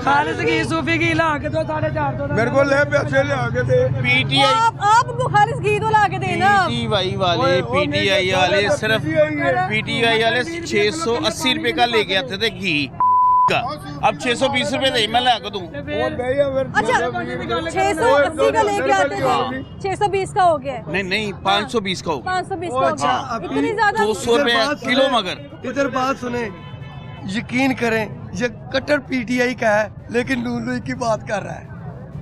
खालिद की सूफी की ला के दो 450 मेरे को ले पैसे लिया के दे। पीटीआई आप उनको खालिद घी तो ला के देना। पीटीआई वाले सिर्फ पीटीआई वाले 680 रुपए का लेके आते थे घी। का, अब 620 रुपए दे मैं लगा दूं। अच्छा 680 का लेके आते थे, 620 का हो गया है। नहीं 520 का हो गया। 520 का हो गया, इतनी ज्यादा 200 रुपए किलो। मगर इधर बात सुने, यकीन करें ये कट्टर पीटीआई का है लेकिन नून लीग की बात कर रहा है।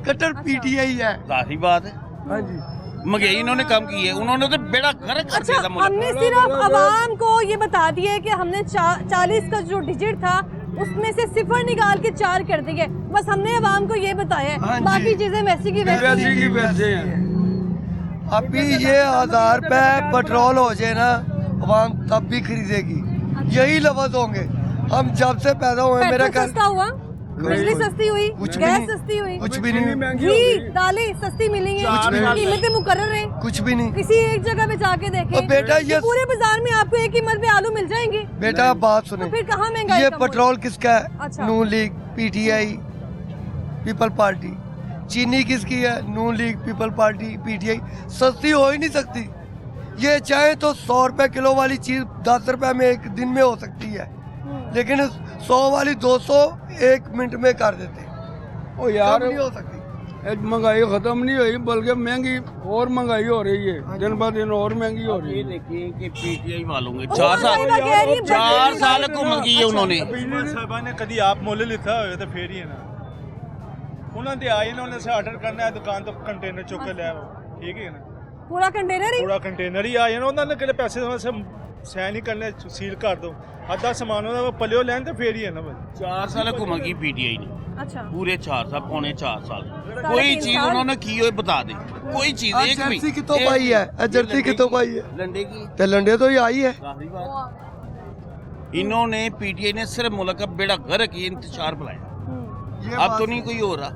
कट्टर पीटीआई है, जाहिर बात है। हाँ जी, महंगाई इन्होंने कम की है, उन्होंने तो बेड़ा गर्क कर दिया था मुल्क। हमने सिर्फ आवाम को ये बता दिया है कि हमने 40 का जो डिजिट था उसमें से 0 निकाल के 4 कर दिए, बस हमने आवाम को ये बताया है, हाँ जी। बाकी चीजें वैसी की वैसी हैं। अभी ये 1000 रुपए पेट्रोल हो जाए ना, आवाम तब भी खरीदेगी। यही लफ्ज होंगे। हम जब से पैदा हुए मेरा पेट्रोल घर सस्ता हुआ, बिजली सस्ती हुई, कुछ भी गैस नहीं, सस्ती हुई, कुछ भी नहीं, घी दालें सस्ती मिली हैं, कीमतें मुकर्रर हैं। कुछ भी नहीं। किसी एक जगह पे जाके देखें और बेटा ये पूरे बाजार में आपको एक कीमत पे आलू मिल जाएंगे। बेटा बात सुने, तो फिर कहाँ महंगाई ये कम हुई? पेट्रोल किसका है? अच्छा। नून लीग, पीटीआई, पीपल पार्टी। चीनी किसकी है? नून लीग, पीपल पार्टी, पीटीआई। सस्ती हो ही नहीं सकती। ये चाहे तो 100 रुपए किलो वाली चीज 10 रुपए में एक दिन में हो सकती है, लेकिन 100 वाली 200 1 मिनट में कर देते हैं। ओ यार नहीं हो सकती। महंगाई खत्म नहीं हुई बल्कि महंगी और महंगाई हो रही है, दिन ब दिन और महंगी हो रही ये है। देखिए कि पीटीआई वालों ने ਉਹ 4 साल ਮੈਂ ਕਹਿ ਰਹੀ ਹਾਂ, 4 साल घूम की है उन्होंने। ਸਾਹਿਬਾਂ ਨੇ ਕਦੀ ਆਪ ਮੁੱਲ ਲਿੱਤਾ ਹੋਵੇ ਤਾਂ ਫੇਰ ਹੀ ਹੈ ਨਾ। ਉਹਨਾਂ ਦੇ ਆਏ ਨੇ, ਉਹਨੇ ਸੇ ਆਰਡਰ ਕਰਨਾ ਹੈ ਦੁਕਾਨ ਤੋਂ ਕੰਟੇਨਰ ਚੁੱਕ ਕੇ ਲੈ ਆਓ, ਠੀਕ ਹੈ ਨਾ। पूरा कंटेनर ही ਪੂਰਾ ਕੰਟੇਨਰ ਹੀ ਆਏ ਨੇ, ਉਹਨਾਂ ਨੇ ਕਿਹੜੇ ਪੈਸੇ ਉਹਨਾਂ ਸੇ ਸੈਨ ਹੀ ਕਰਨੇ, ਸੀਲ ਕਰ ਦੋ। ਅੱਧਾ ਸਮਾਨ ਉਹਦਾ ਪਲਿਓ ਲੈਣ ਤੇ ਫੇਰ ਹੀ ਹੈ ਨਾ ਬਸ। 4 साल घूम की पीटीआई ने, अच्छा पूरे 4 साल, पौने 4 साल। कोई चीज उन्होंने की हो बता दे, कोई चीज एक भी। जर्सी कितों पाई है? जर्सी कितों पाई है? लंडे की ते लंडे तो ही आई है। इन्होंने पीटीआई ने सिर्फ मुल्क का बेड़ा गर्क किया, इंतजार बुलाया। अब तो नहीं कोई हो रहा,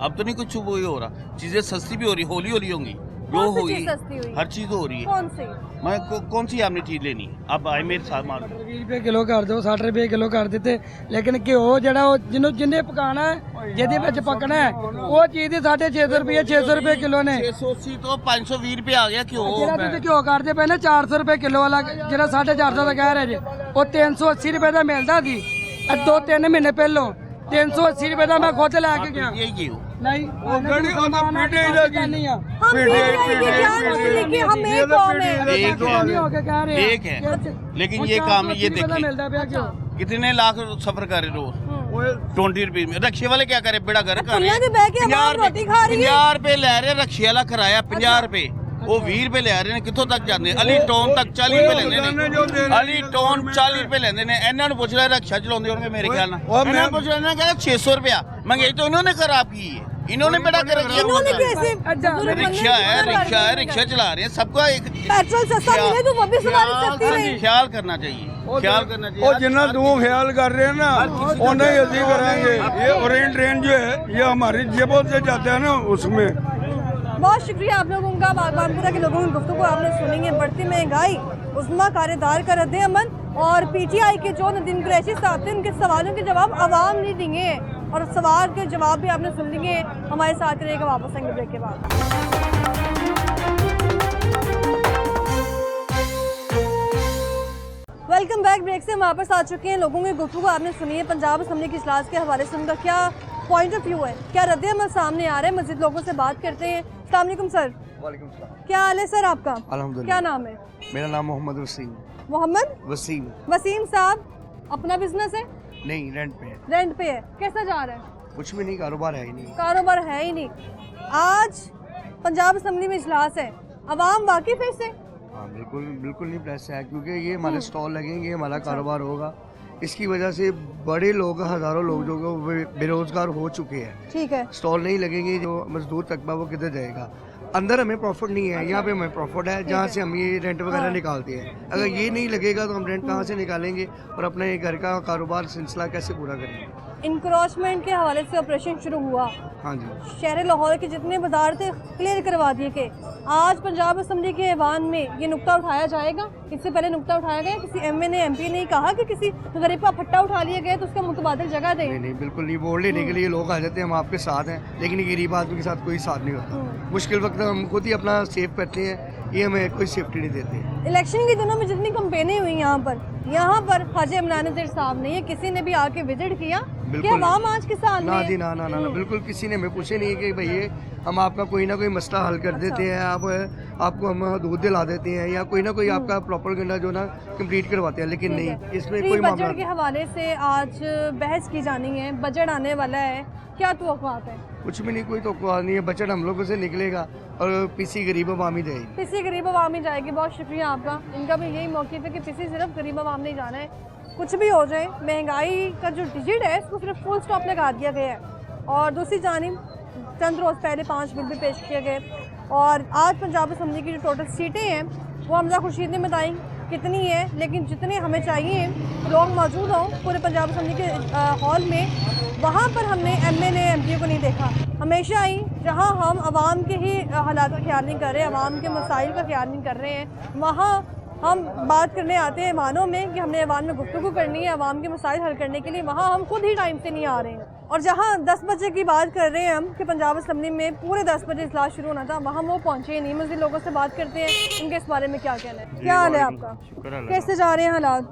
अब तो नहीं कुछ वो हो रहा। चीजें सस्ती भी हो रही, हौली हौली होंगी जो कौन सी होगी, चीज सस्ती हुई? हर चीज हो रही है। कौन सी? मैं कौन सी आपने चीज लेनी? अब आए मेरे साथ मार 20 रुपए किलो कर दो, 60 रुपए किलो कर देते, लेकिन घ्यो ਜਿਹੜਾ ਉਹ ਜਿਹਨੂੰ ਜਿੰਨੇ ਪਕਾਣਾ ਹੈ, ਜਿਹਦੇ ਵਿੱਚ ਪਕਣਾ ਹੈ, ਉਹ ਚੀਜ਼ ਦੀ 650 ਰੁਪਏ 600 ਰੁਪਏ ਕਿਲੋ ਨੇ। 680 तो 520 रुपए आ गया क्यों? ਜਿਹੜਾ ਤੁਸੀਂ ਘਿਓ ਕਰਦੇ ਪਏ ਨੇ 400 ਰੁਪਏ ਕਿਲੋ ਵਾਲਾ, ਜਿਹੜਾ 450 ਦਾ ਕਹਿ ਰਹੇ ਜੇ, ਉਹ 380 ਰੁਪਏ ਦਾ ਮਿਲਦਾ ਸੀ 2-3 ਮਹੀਨੇ ਪਹਿਲੋਂ। 380 ਰੁਪਏ ਦਾ ਮੈਂ ਖੁਦ ਲੈ ਕੇ ਗਿਆ। यही क्यों? नहीं हम पीटीआई की जान मछली की हम एक कौम है। एक है, लेकिन ये काम ये देखिए कितने लाख सफर करे रोज 20 रुपए में। रक्शे वाले क्या करे? बेड़ा घर कर रहे हैं। 50 रुपए ले रहे रक्शे वाला किराया, 50 रुपए। वो 20 रुपए ले रहे हैं, कितों तक जाते? अली टाउन तक 40 रुपए लेंदे ने। अली टाउन 40 रुपए लेंदे ने। इन्हां नु पुछ ले रक्षा चलाउंदे होणगे मेरे ख्याल नाल। इन्हां पुछ ले, इन्हां कहंदा 600 रुपया। महंगाई तो इन्होंने खराब की है, इन्होंने बड़ा कर दिया। इन्होंने कैसे? रिक्शा है, रिक्शा चला रहे हैं, सबका एक पेट्रोल सस्ता मिले तो वो भी सवारी सस्ती नहीं। ख्याल करना चाहिए, ख्याल करना चाहिए। और जितना तुम ख्याल कर रहे हैं ना, उन्हें ही ऐसे करेंगे। ये ओरिएंट ट्रेन जो है, ये हमारी जेबों से जाते हैं ना, उसमें। बहुत शुक्रिया आप लोगों का, बागबानपुरा के लोगों की गुफ्तगू आपने सुनी है। बढ़ती महंगाई, उस्मा कार्यदार का रद्द अमन और पीटीआई के जो नदीम कुरैशी साहब थे, उनके सवालों के जवाब आवाम नहीं देंगे और सवाल के जवाब भी आपने सुन लिए। हमारे साथ रहेगा, वापस आएंगे ब्रेक के बाद। Welcome back. ब्रेक से हम वापस आ चुके हैं। लोगों की गुफ्तगू आपने सुनी है। पंजाब असम्बली के इजलास के हवाले से उनका क्या पॉइंट ऑफ व्यू है, क्या रद्द अमल सामने आ रहा है? मज़ीद लोगों से बात करते हैं। अस्सलाम वालेकुम सर। वालेकुम सलाम। क्या हाल है सर आपका? अल्हम्दुलिल्लाह। क्या नाम है? मेरा नाम मोहम्मद वसीम। मोहम्मद वसीम। वसीम साहब, अपना बिजनेस है? नहीं, रेंट पे है। रेंट पे है। कैसा जा रहा है? कुछ भी नहीं, कारोबार है ही नहीं। कारोबार है ही नहीं। आज पंजाब असम्बली में इजलास है, अवाम वाकिफ है इससे? हाँ, बिल्कुल बिल्कुल नहीं प्रेस है, क्योंकि ये हमारे स्टॉल लगेंगे, हमारा कारोबार होगा। इसकी वजह से बड़े लोग, हज़ारों लोग जो बेरोजगार हो चुके हैं। ठीक है। स्टॉल नहीं लगेंगे, जो मजदूर तकबा वो किधर जाएगा? अंदर हमें प्रॉफिट नहीं है, यहाँ पे हमें प्रॉफिट है जहाँ से हम ये रेंट वगैरह निकालते हैं। अगर ये नहीं लगेगा तो हम रेंट कहाँ से निकालेंगे और अपने घर का कारोबार सिलसिला कैसे पूरा करेंगे? इंक्रोचमेंट के हवाले से ऑपरेशन शुरू हुआ। हाँ जी। शहर लाहौर के जितने बाजार थे क्लियर करवा दिए कि आज पंजाब असम्बली के ऐवान में ये नुक्ता उठाया जाएगा। इससे पहले नुक्ता उठाया गया, किसी एमए ने एमपी ने कहा कि किसी गरीब का फट्टा उठा लिया गया तो उसका मुतबादिल जगह दें। नहीं, बिल्कुल नहीं। वोट लेने के लिए लोग आ जाते हैं, हम आपके साथ हैं, लेकिन ये गरीब आदमी के साथ कोई साथ नहीं होता। मुश्किल वक्त हम खुद ही अपना सेव करते हैं, ये हमें कोई सेफ्टी नहीं देते। इलेक्शन के दिनों में जितनी कंपेनें हुई यहाँ पर हाजी इमरान नज़ीर साहब ने, ये किसी ने भी आके विजिट किया कि अवाम आज के साथ ना जी, ना बिल्कुल किसी ने हमें पूछे नहीं कि भैया हम आपका कोई ना कोई मसला हल कर देते हैं, आपको हम दूध दिला देते हैं या कोई ना कोई आपका प्रोपेगेंडा जो ना कंप्लीट करवाते हैं, लेकिन नहीं, इसमें कोई मामला बजट के हवाले से आज बहस की जानी है, बजट आने वाला है, क्या तवक्कुआत है? कुछ भी नहीं, कोई तवक्कुआत नहीं है, बजट हम लोगों से निकलेगा और पीसी गरीब अवामी जाएगी, पीसी गरीब अवामी जाएगी। बहुत शुक्रिया आपका, इनका भी यही मौक़िफ़ है कि पीसी सिर्फ गरीब अवाम नहीं जाना है। कुछ भी हो जाए, महंगाई का जो डिजिट है इसको सिर्फ फुल स्टॉप लगा दिया गया है। और दूसरी जानिब चंद रोज़ पहले 5 बिल भी पेश किए गए और आज पंजाब असम्बली की जो टोटल सीटें हैं वो हमजा खुर्शीद ने बताई कितनी है, लेकिन जितने हमें चाहिए लोग मौजूद हों पूरे पंजाब असम्बली के हॉल में, वहाँ पर हमने MLA MP को नहीं देखा। हमेशा ही जहाँ हम आवाम के ही हालात का ख्याल नहीं कर रहे, आवाम के मसाइल का ख्याल नहीं कर रहे हैं, वहाँ हम बात करने आते हैं ऐवानों में कि हमने ऐवान में गुफ्तगू करनी है आवाम के मसाइल हल करने के लिए, वहाँ हम खुद ही टाइम से नहीं आ रहे हैं। और जहाँ 10 बजे की बात कर रहे हैं हम कि पंजाब असम्बली में पूरे 10 बजे इजलास शुरू होना था, वहाँ वो पहुँचे ही नहीं। मज़ीद लोगों से बात करते हैं, उनके इस बारे में क्या कहना है? क्या हाल है आपका? कैसे जा रहे हैं हालात?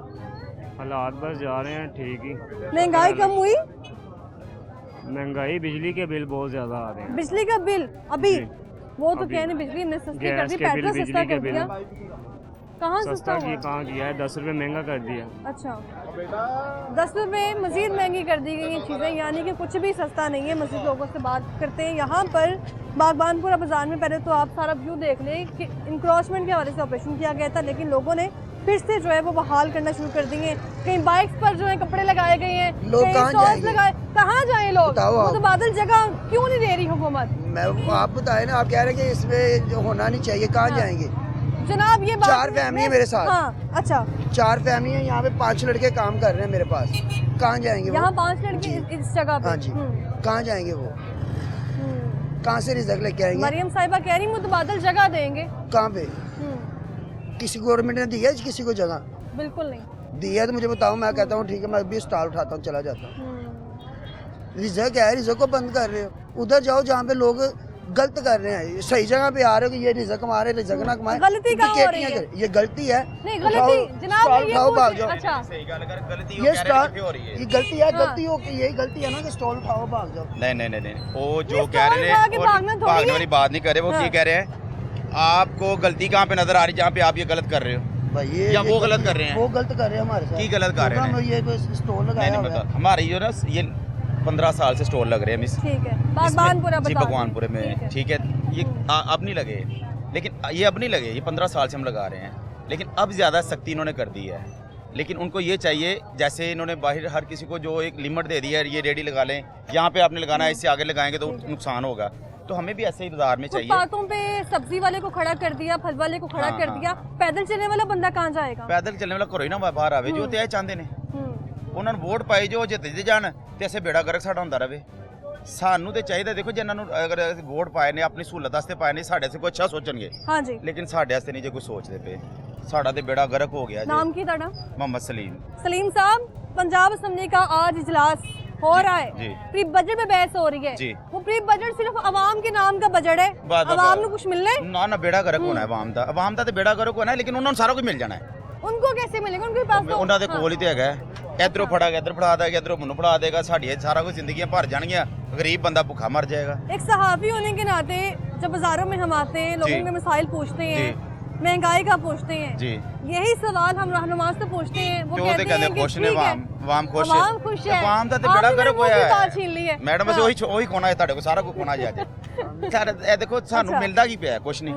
बस जा रहे हैं ठीक ही। महंगाई कम हुई? महंगाई, बिजली के बिल बहुत ज़्यादा आ रहे हैं। बिजली का बिल अभी वो तो कहने बिजली हमने सस्ती कर दी, पेट्रोल सस्ता कर दिया। कहाँ सस्ता हुआ? कहाँ किया है? 10 रुपये महंगा कर दिया। अच्छा, 10 रुपये मज़ीद महंगी कर दी गई ये चीज़ें, यानी कि कुछ भी सस्ता नहीं है। मज़ीद लोगों से बात करते हैं यहाँ पर बागबानपुरा बाज़ार में। पहले तो आप सारा व्यू देख लें कि इंक्रोचमेंट के हवाले से ऑपरेशन किया गया था, लेकिन लोगों ने फिर से जो है वो बहाल करना शुरू कर दिए। कहीं बाइक्स पर जो है कपड़े लगाए गए हैं, कहीं स्टॉल्स लगाए, कहाँ जाए लोग? वो तो बादल जगह क्यों नहीं दे रही हुकूमत? आप बताए ना, आप कह रहे हैं कि इसमें जो होना नहीं चाहिए, कहाँ जाएंगे जनाब? ये 4 फैमिली है मेरे साथ। हाँ, अच्छा 4 फैमिली है, यहाँ पे 5 लड़के काम कर रहे हैं मेरे पास, कहाँ जाएंगे? यहाँ 5 लड़के इस जगह पे? हाँ जी, कहाँ जाएंगे वो? कहाँ से रिजल्ट लेके आएंगे? मरियम साहिबा कह रही मुतबादल जगह देंगे। कहाँ पे? किसी गवर्नमेंट ने दिया है किसी को जगह? बिल्कुल नहीं दिया तो मुझे बताओ, मैं कहता हूँ ठीक है, मैं भी स्टॉल उठाता हूँ, चला जाता हूँ। रिजल्ट है, रिजल्ट को बंद कर रहे हो, उधर जाओ जहाँ पे लोग गलत कर रहे हैं, सही जगह पे आ रहे हो कि ये रिजल्ट कमा रहे, रिजल्ट ना कमाए। गलती कहाँ हो रही है? ये गलती है। नहीं गलती जनाब, अच्छा ये स्टॉल, ये गलती है, गलती हो, यही गलती है ना कि स्टॉल उठाओ भाग जाओ। नहीं, वो जो कह रहे हैं भागने वाली बात नहीं कर रहे, वो ये कह रहे हैं आपको गलती कहाँ पे नजर आ रही, जहाँ पे आप ये गलत कर रहे हो या वो गलत कर रहे हैं? वो गलत कर रहे हैं हमारे साथ। की गलत कर रहे हैं? ये स्टॉल लगाया हुआ है हमारी जो ना, ये 15 साल से स्टॉल लग रहे हैं मिस। ठीक है, बागबानपुरा जी, बागबानपुरे में। ठीक है, ये अब नहीं लगे, लेकिन ये अब नहीं लगे, ये 15 साल से हम लगा रहे हैं, लेकिन अब ज़्यादा सख्ती इन्होंने कर दी है। लेकिन उनको ये चाहिए, जैसे इन्होंने बाहर हर किसी को जो एक लिमिट दे दी है, ये रेडी लगा लें, यहाँ पे आपने लगाना है, इससे आगे लगाएंगे तो नुकसान होगा, तो हमें भी ऐसे ही बाजार में चाहिए। फुटपाथों पे सब्जी वाले को खड़ा कर दिया, फल वाले को खड़ा कर दिया, पैदल चलने वाला बंदा कहाँ जाएगा? पैदल चलने वाला करो ही ना बाहर आवे, जो ते चाहते ने उन्होंने वोट पाई, जो जितते जान ते ऐसे बेड़ा गर्क साडा हुंदा रहे। सानू ते चाहिए, देखो जिन्होंने अगर वोट पाए ने अपनी सहूलत वास्ते पाए ने, साडे से कोई अच्छा सोचणगे। हाँ जी, लेकिन साडे वास्ते नहीं जे कोई सोचदे पे, साडा ते बेड़ा गर्क हो गया। नाम की ताड़ा? मोहम्मद सलीम। सलीम साहब, पंजाब असम्बली का आज इजलास हो रहा है, प्री बजट में बहस हो रही है जी। वो प्री बजट सिर्फ अवाम के नाम का बजट है, अवाम को कुछ मिलने ना बेड़ा गर्क होना है अवाम दा, अवाम दा ते बेड़ा गर्क होना है, लेकिन उन्होंने सारा कुछ मिल जाना है। उनको कैसे मिलेगा? उनके पास तो उन्होंने कोल ही तो है, इधरों फड़ा गया, इधर फड़ा देगा, इधरों मुन्नू फड़ा देगा, साड़ी सारा कुछ जिंदगी भर जाएंगे, गरीब बंदा भूखा मर जाएगा। एक सहाफी होने के नाते जब बाजारों में हम आते हैं, लोगों के मसाइल पूछते हैं, महंगाई का पूछते हैं जी, यही सवाल हम रहनुमा से पूछते हैं, वो कहते हैं कि ठीक है, आवाम खुश है, आवाम दा ते बड़ा गर्व होया है मैडम, बस वही कोना है, ਤੁਹਾਡੇ को सारा कुछ कोना जाए सारा। ए देखो सानू मिलदा की पिया, कुछ नहीं,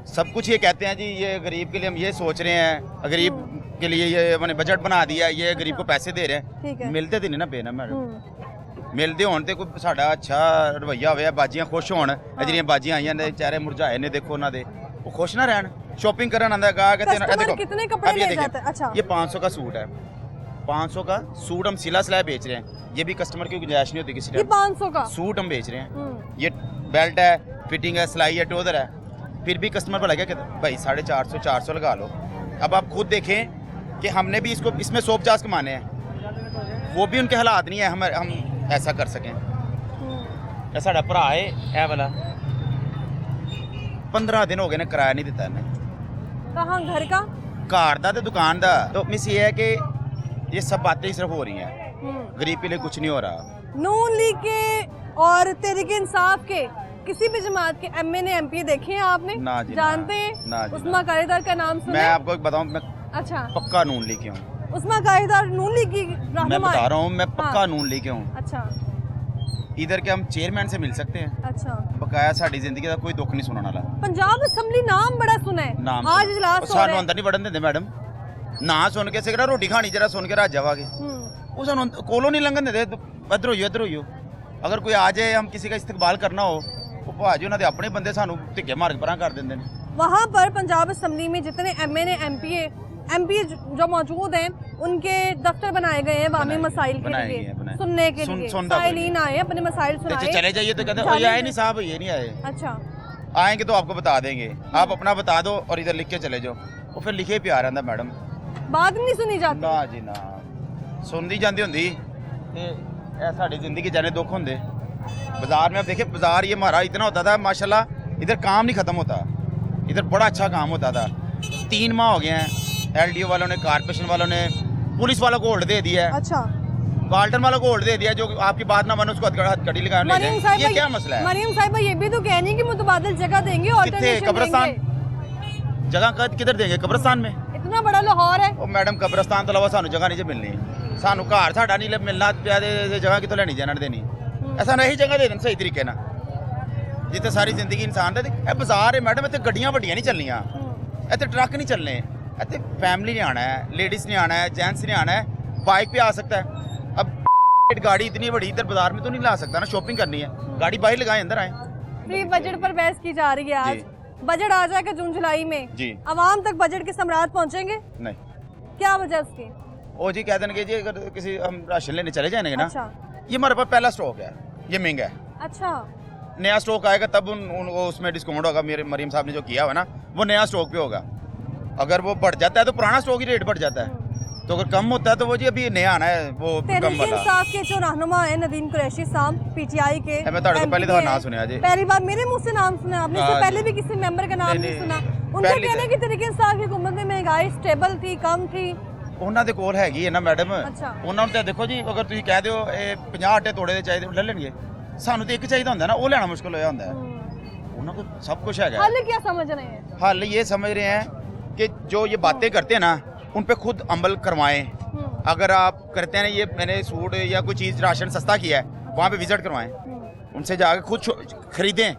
सब कुछ ये कहते हैं जी, ये गरीब के लिए हम ये सोच रहे हैं, गरीब के लिए ये मैंने बजट बना दिया, ये गरीब को पैसे दे रहे हैं, मिलते तो नहीं ना पे ना मैडम, मिलते होने ते कोई साडा अच्छा रवैया होया, बाजियां खुश होन, ਜਿਹੜੀਆਂ ਬਾਜੀਆਂ आईयां ने चेहरे मुरझाए ने, देखो उन्होंने वो खुश ना रहन, शॉपिंग करन आंदा गा कहते कितने कपड़े ले जाते हैं? अच्छा, ये 500 का सूट है, 500 का सूट हम सिला सिलाया बेच रहे हैं, ये भी कस्टमर की गुंजाइश नहीं होती किसी ये 500 का सूट हम बेच रहे हैं, ये बेल्ट है, फिटिंग है, सिलाई है, टोजर है, फिर भी कस्टमर पर लगे कि भाई 450 400 लगा लो। अब आप खुद देखें कि हमने भी इसको इसमें 150 कमाने हैं, वो भी उनके हालात नहीं है हम ऐसा कर सकें। ये साडा भरा है ए वाला 15 दिन हो गए ने किराया नहीं दिता इन्हें, कहाँ घर का? घर दा ते दुकान दा। तो मिस ये है कि ये सब बातें सिर्फ हो रही हैं, गरीब के लिए कुछ नहीं हो रहा। नून लीग के और तहरीक इंसाफ के किसी भी जमात के एमए ने एमपी देखे हैं आपने? ना जी, जानते हैं? उस्मा कायदार का नाम सुना? मैं आपको बताऊं, मैं अच्छा पक्का नून लीग के हूँ। उस्मा कायदार नून लीग की मैं रहनुमा बता है? रहा हूँ, मैं पक्का नून लीग के हूँ। अच्छा इधर के हम चेयरमैन से मिल सकते हैं। अच्छा बकाया साड़ी जिंदगी का कोई दुख नहीं सुनाने वाला। पंजाब असम्बली नाम बड़ा सुना है। नाम आज इजलास हो रहा सानू है। अंदर नहीं वड़न देंदे मैडम। ना सुन के सिगरा रोटी खानी जरा सुन के राज जावागे। वो सानू कोलों नहीं लंघन देते। इधर होइयो इधर होइयो। अगर कोई आ जाए, हम किसी का इस्तकबाल करना हो, वो भाजी उन्होंने अपने बंदे सानू धिक्के मार के परां कर देंदे ने। वहाँ पर पंजाब असम्बली में जितने एमए ने एमपी जो मौजूद हैं, उनके दफ्तर बनाए गए हैं वामी मसाइल के लिए, सुनने के लिए। साइलीन आए अपने मसाइल सुनाए। चले जाइए तो कहते हैं आए नहीं साहब, ये नहीं आए। अच्छा आएंगे तो आपको बता देंगे, आप अपना बता दो और इधर लिख के चले जाओ। वो फिर लिखे प्यार रहता मैडम, बात नहीं सुनी जाती। ना जी ना, सुनती जाती होंगी साड़ी जिंदगी जाने दुख होंगे। बाजार में आप देखिए, बाजार ये हमारा इतना होता था माशाल्लाह, इधर काम नहीं खत्म होता, इधर बड़ा अच्छा काम होता था। 3 माह हो गए हैं, LDO वालों ने, कारपोरेशन वालों ने, पुलिस वालों को होल्ड दे दिया है। अच्छा वाल्टन वालों को होल्ड दे दिया, जो आपकी बात ना मानो उसको हथकड़ी लगा। ये क्या मसला है? मरियम साहिबा ये भी तो कह रही है कि मुतबादिल जगह देंगे, ऑल्टरनेशन कब्रिस्तान जगह किधर देंगे? कब्रिस्तान में इतना बड़ा लाहौर है। ओ मैडम, कब्रिस्तान तो अलावा सानू जगह नहीं मिलनी, सानू घर साडा नहीं मिलना, जगह कितों लेनी जाना देनी। ऐसा नहीं जगह दे देन सही तरीके ना, जिते सारी जिंदगी इंसान दे। बाजार है मैडम, इतने गड्डियां वड्डियां नहीं चलनियां, इतने ट्रक नहीं चलने, इतने फैमिली ने आना है, लेडीज ने आना है, जेंट्स ने आना है, बाइक पे आ सकता है। अब गाड़ी इतनी बड़ी इधर बाजार में तो नहीं ला सकता ना, शॉपिंग करनी है, गाड़ी बाहर लगाए अंदर आए। फ्री बजट पर बहस की जा रही है आज। बजट आ जाएगा जून जुलाई में जी, आवाम तक बजट के सम्राट पहुंचेंगे? नहीं। क्या वजह उसकी? ओ जी कह देंगे जी, अगर किसी हम राशन लेने चले जाएंगे ना, अच्छा। ये हमारे पास पहला स्टॉक है, ये महंगा है। अच्छा, नया स्टॉक आएगा तब उनको उसमें डिस्काउंट होगा। मेरे मरियम साहब ने जो किया हुआ ना, वो नया स्टॉक पे होगा। अगर वो बढ़ जाता है तो पुराना स्टॉक ही रेट बढ़ जाता है, तो अगर कम होता है तो वो जी अभी नया आना है वो कम वाला। इंसाफ के जो रहनुमा है नदीम कुरैशी साहब PTI के, मैं तो पहले दफा नाम सुना जी, पहली बार मेरे मुंह से नाम सुना आपने, इससे पहले भी किसी मेंबर का नाम नहीं सुना। उनका कहना है कि तहरीक इंसाफ की हुकूमत में महंगाई स्टेबल थी, कम थी। ਉਹਨਾਂ ਦੇ ਕੋਲ ਹੈਗੀ ਹੈ ਨਾ ਮੈਡਮ, ਅੱਛਾ। ਉਹਨਾਂ ਨੂੰ ਤਾਂ ਦੇਖੋ ਜੀ, ਅਗਰ ਤੁਸੀਂ ਕਹਿ ਦਿਓ ਇਹ 50 ਆਟੇ ਤੋੜੇ ਦੇ ਚਾਹੀਦੇ ਲੈ ਲੈਣਗੇ, ਸਾਨੂੰ ਤੇ ਇੱਕ ਚਾਹੀਦਾ ਹੁੰਦਾ ਨਾ, ਉਹ ਲੈਣਾ ਮੁਸ਼ਕਲ ਹੋਇਆ ਹੁੰਦਾ ਹੈ। ਉਹਨਾਂ ਕੋਲ सब कुछ है। हल क्या समझ रहे हैं? हल ये समझ रहे हैं कि जो ये बातें करते हैं ना, उन पे खुद अमल करवाएं। अगर आप करते हैं ना, ये मैंने सूट या कोई चीज़ राशन सस्ता किया है, वहाँ पे विजिट करवाएं, उनसे जाकर खुद खरीदें।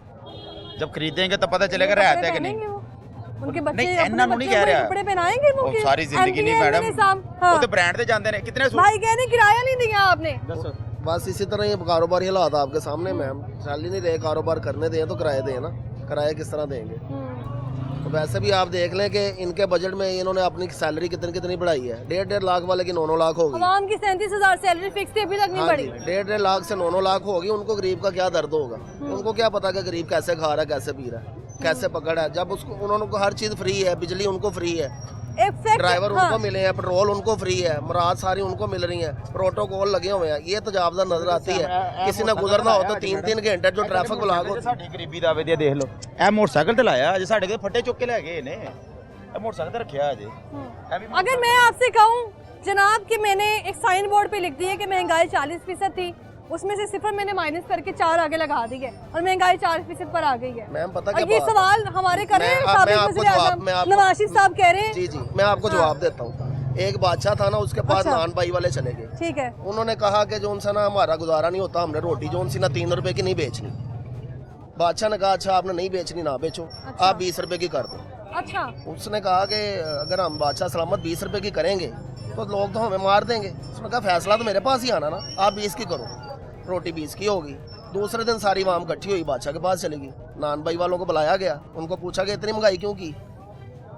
जब खरीदेंगे तब पता चलेगा रहता है कि नहीं। उनके बच्चे नहीं, अपने नहीं कह रहा, कपड़े पहनाएंगे वो सारी जिंदगी नहीं मैडम, वो तो ब्रांड से जानते हैं। कितने भाई कहने किराया नहीं दिया आपने? बस इसी तरह ये कारोबार हालात आपके सामने मैम, सैलरी नहीं रहे, कारोबार करने दें तो किराए दें ना, किराया किस तरह देंगे? तो वैसे भी आप देख लें कि इनके बजट में इन्होंने अपनी सैलरी कितनी बढ़ाई है। 1.5 लाख वाले की 9 लाख होगी। आवाम की 37,000 सैलरी फिक्स थी, अभी तक नहीं बढ़ी। 1.5 लाख से 9 लाख होगी। उनको गरीब का क्या दर्द होगा? उनको क्या पता कि गरीब कैसे खा रहा है, कैसे पी रहा है, कैसे पकड़ा है। जब उसको उन्होंने हर चीज फ्री है, बिजली उनको फ्री है, ड्राइवर उनको मिले हैं, पेट्रोल उनको फ्री है, मुराद सारी उनको मिल रही है, प्रोटोकॉल लगे हुए हैं। ये तो जाबदा नजर आती है। किसी ने गुजरना हो तो 3-3 घंटे जो ट्रैफिक ब्लॉक हो। ਸਾਡੀ ਗਰੀਬੀ ਦਾ ਵੇਦਿਆ ਦੇਖ ਲਓ, ਇਹ ਮੋਟਰਸਾਈਕਲ ਤੇ ਲਾਇਆ ਅਜੇ, ਸਾਡੇ ਕੋਲ ਫੱਟੇ ਚੁੱਕ ਕੇ ਲੈ ਗਏ ਨੇ, ਇਹ ਮੋਟਰਸਾਈਕਲ ਤੇ ਰੱਖਿਆ ਅਜੇ। अगर मैं आपसे कहूँ जनाब कि मैंने एक साइन बोर्ड पे लिख दी है कि महंगाई 40% थी, उसमें से सिफर मैंने माइनस करके 4 आगे लगा दी है और महंगाई 4% पर आ गई है। मैम पता क्या ये सवाल हमारे कर रहे हैं नवाज शरीफ साहब कह रहे हैं। जी जी मैं आपको जवाब देता हूँ। एक बादशाह था ना, उसके पास नान भाई वाले चले गए। ठीक है। उन्होंने कहा कि जो उनसे ना हमारा गुजारा नहीं होता, हमने रोटी जो उनसे ना 3 रुपए की नहीं बेचनी। बादशाह ने कहा अच्छा आपने नहीं बेचनी ना बेचो, आप 20 रुपए की कर दो। अच्छा। उसने कहा कि अगर हम बादशाह सलामत 20 रुपए की करेंगे तो लोग तो हमें मार देंगे। उसने कहा फैसला तो मेरे पास ही आना ना, आप 20 की करो, रोटी 20 की होगी। दूसरे दिन सारी आवाम इकट्ठी हुई, बादशाह के पास चली गई। नान भाई वालों को बुलाया गया, उनको पूछा कि इतनी महंगाई क्यों की?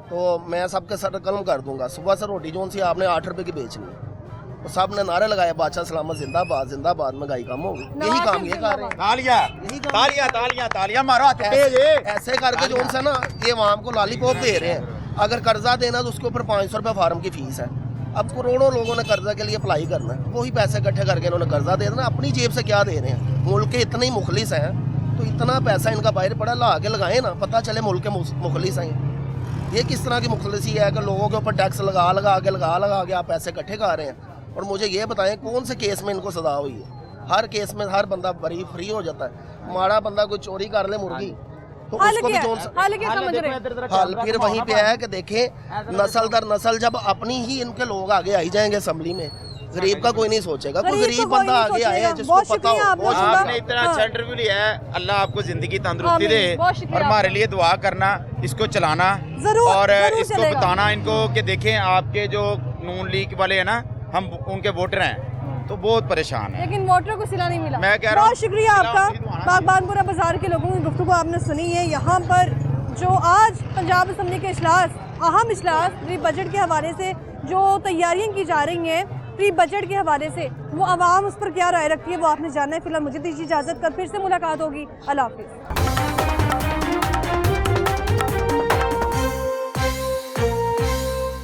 तो मैं सबके सर कलम कर दूंगा, सुबह से रोटी जो सी आपने 8 रुपए की बेचनी है। तो सब ने नारे लगाए बादशाह सलामत जिंदाबाद जिंदाबाद, महंगाई कम होगी। यही काम ये कर रहे हैं। तालियां मारो हाथ पे। ऐसे करके जो से ना ये आवाम को लॉलीपॉप दे रहे हैं। अगर कर्जा देना तो उसके ऊपर 500 रुपये फार्म की फीस है। अब करोड़ों लोगों ने कर्जा के लिए अप्लाई करना है, वही पैसे इकट्ठे करके इन्होंने कर्जा दे देना। अपनी जेब से क्या दे रहे हैं? मुल्क के इतने ही मुखलिस हैं तो इतना पैसा इनका बाहर पड़ा, ला के लगाए ना, पता चले मुल्क के मुखलिस हैं। ये किस तरह की मुखलसी है कि लोगों के ऊपर टैक्स लगा के आप पैसे इकट्ठे कर रहे हैं। और मुझे ये बताएं कौन से केस में इनको सजा हुई है? हर केस में हर बंदा बरी फ्री हो जाता है। माड़ा बंदा कोई चोरी कर ले मुर्गी तो उसको भी हाल फिर वहीं पे है कि देखें नस्ल दर नस्ल जब अपनी ही इनके लोग आगे आई जाएंगे असेंबली में, गरीब का कोई नहीं सोचेगा। कोई गरीब बंदा आगे आए जिसको पता हो। आपने इतना अच्छा इंटरव्यू लिया है, अल्लाह आपको जिंदगी तंदुरुस्ती दे और हमारे लिए दुआ करना, इसको चलाना और इसको बताना इनको कि देखें आपके जो नून लीग वाले है ना, हम उनके वोटर हैं तो बहुत परेशान है, लेकिन वोटरों को सिला नहीं मिला। मैं कह रहा हूं बहुत शुक्रिया आपका। बागबानपुरा बाजार के लोगों की गुफ्तगू आपने सुनी है। यहाँ पर जो आज पंजाब असम्बली के इजलास, अहम इजलास प्री बजट के हवाले से जो तैयारियां की जा रही हैं प्री बजट के हवाले से, वो आवाम उस पर क्या राय रखती है वो आपने जानना है। फिलहाल मुझे दीजिए इजाज़त, कर फिर से मुलाकात होगी। अल्लाह हाफिज़।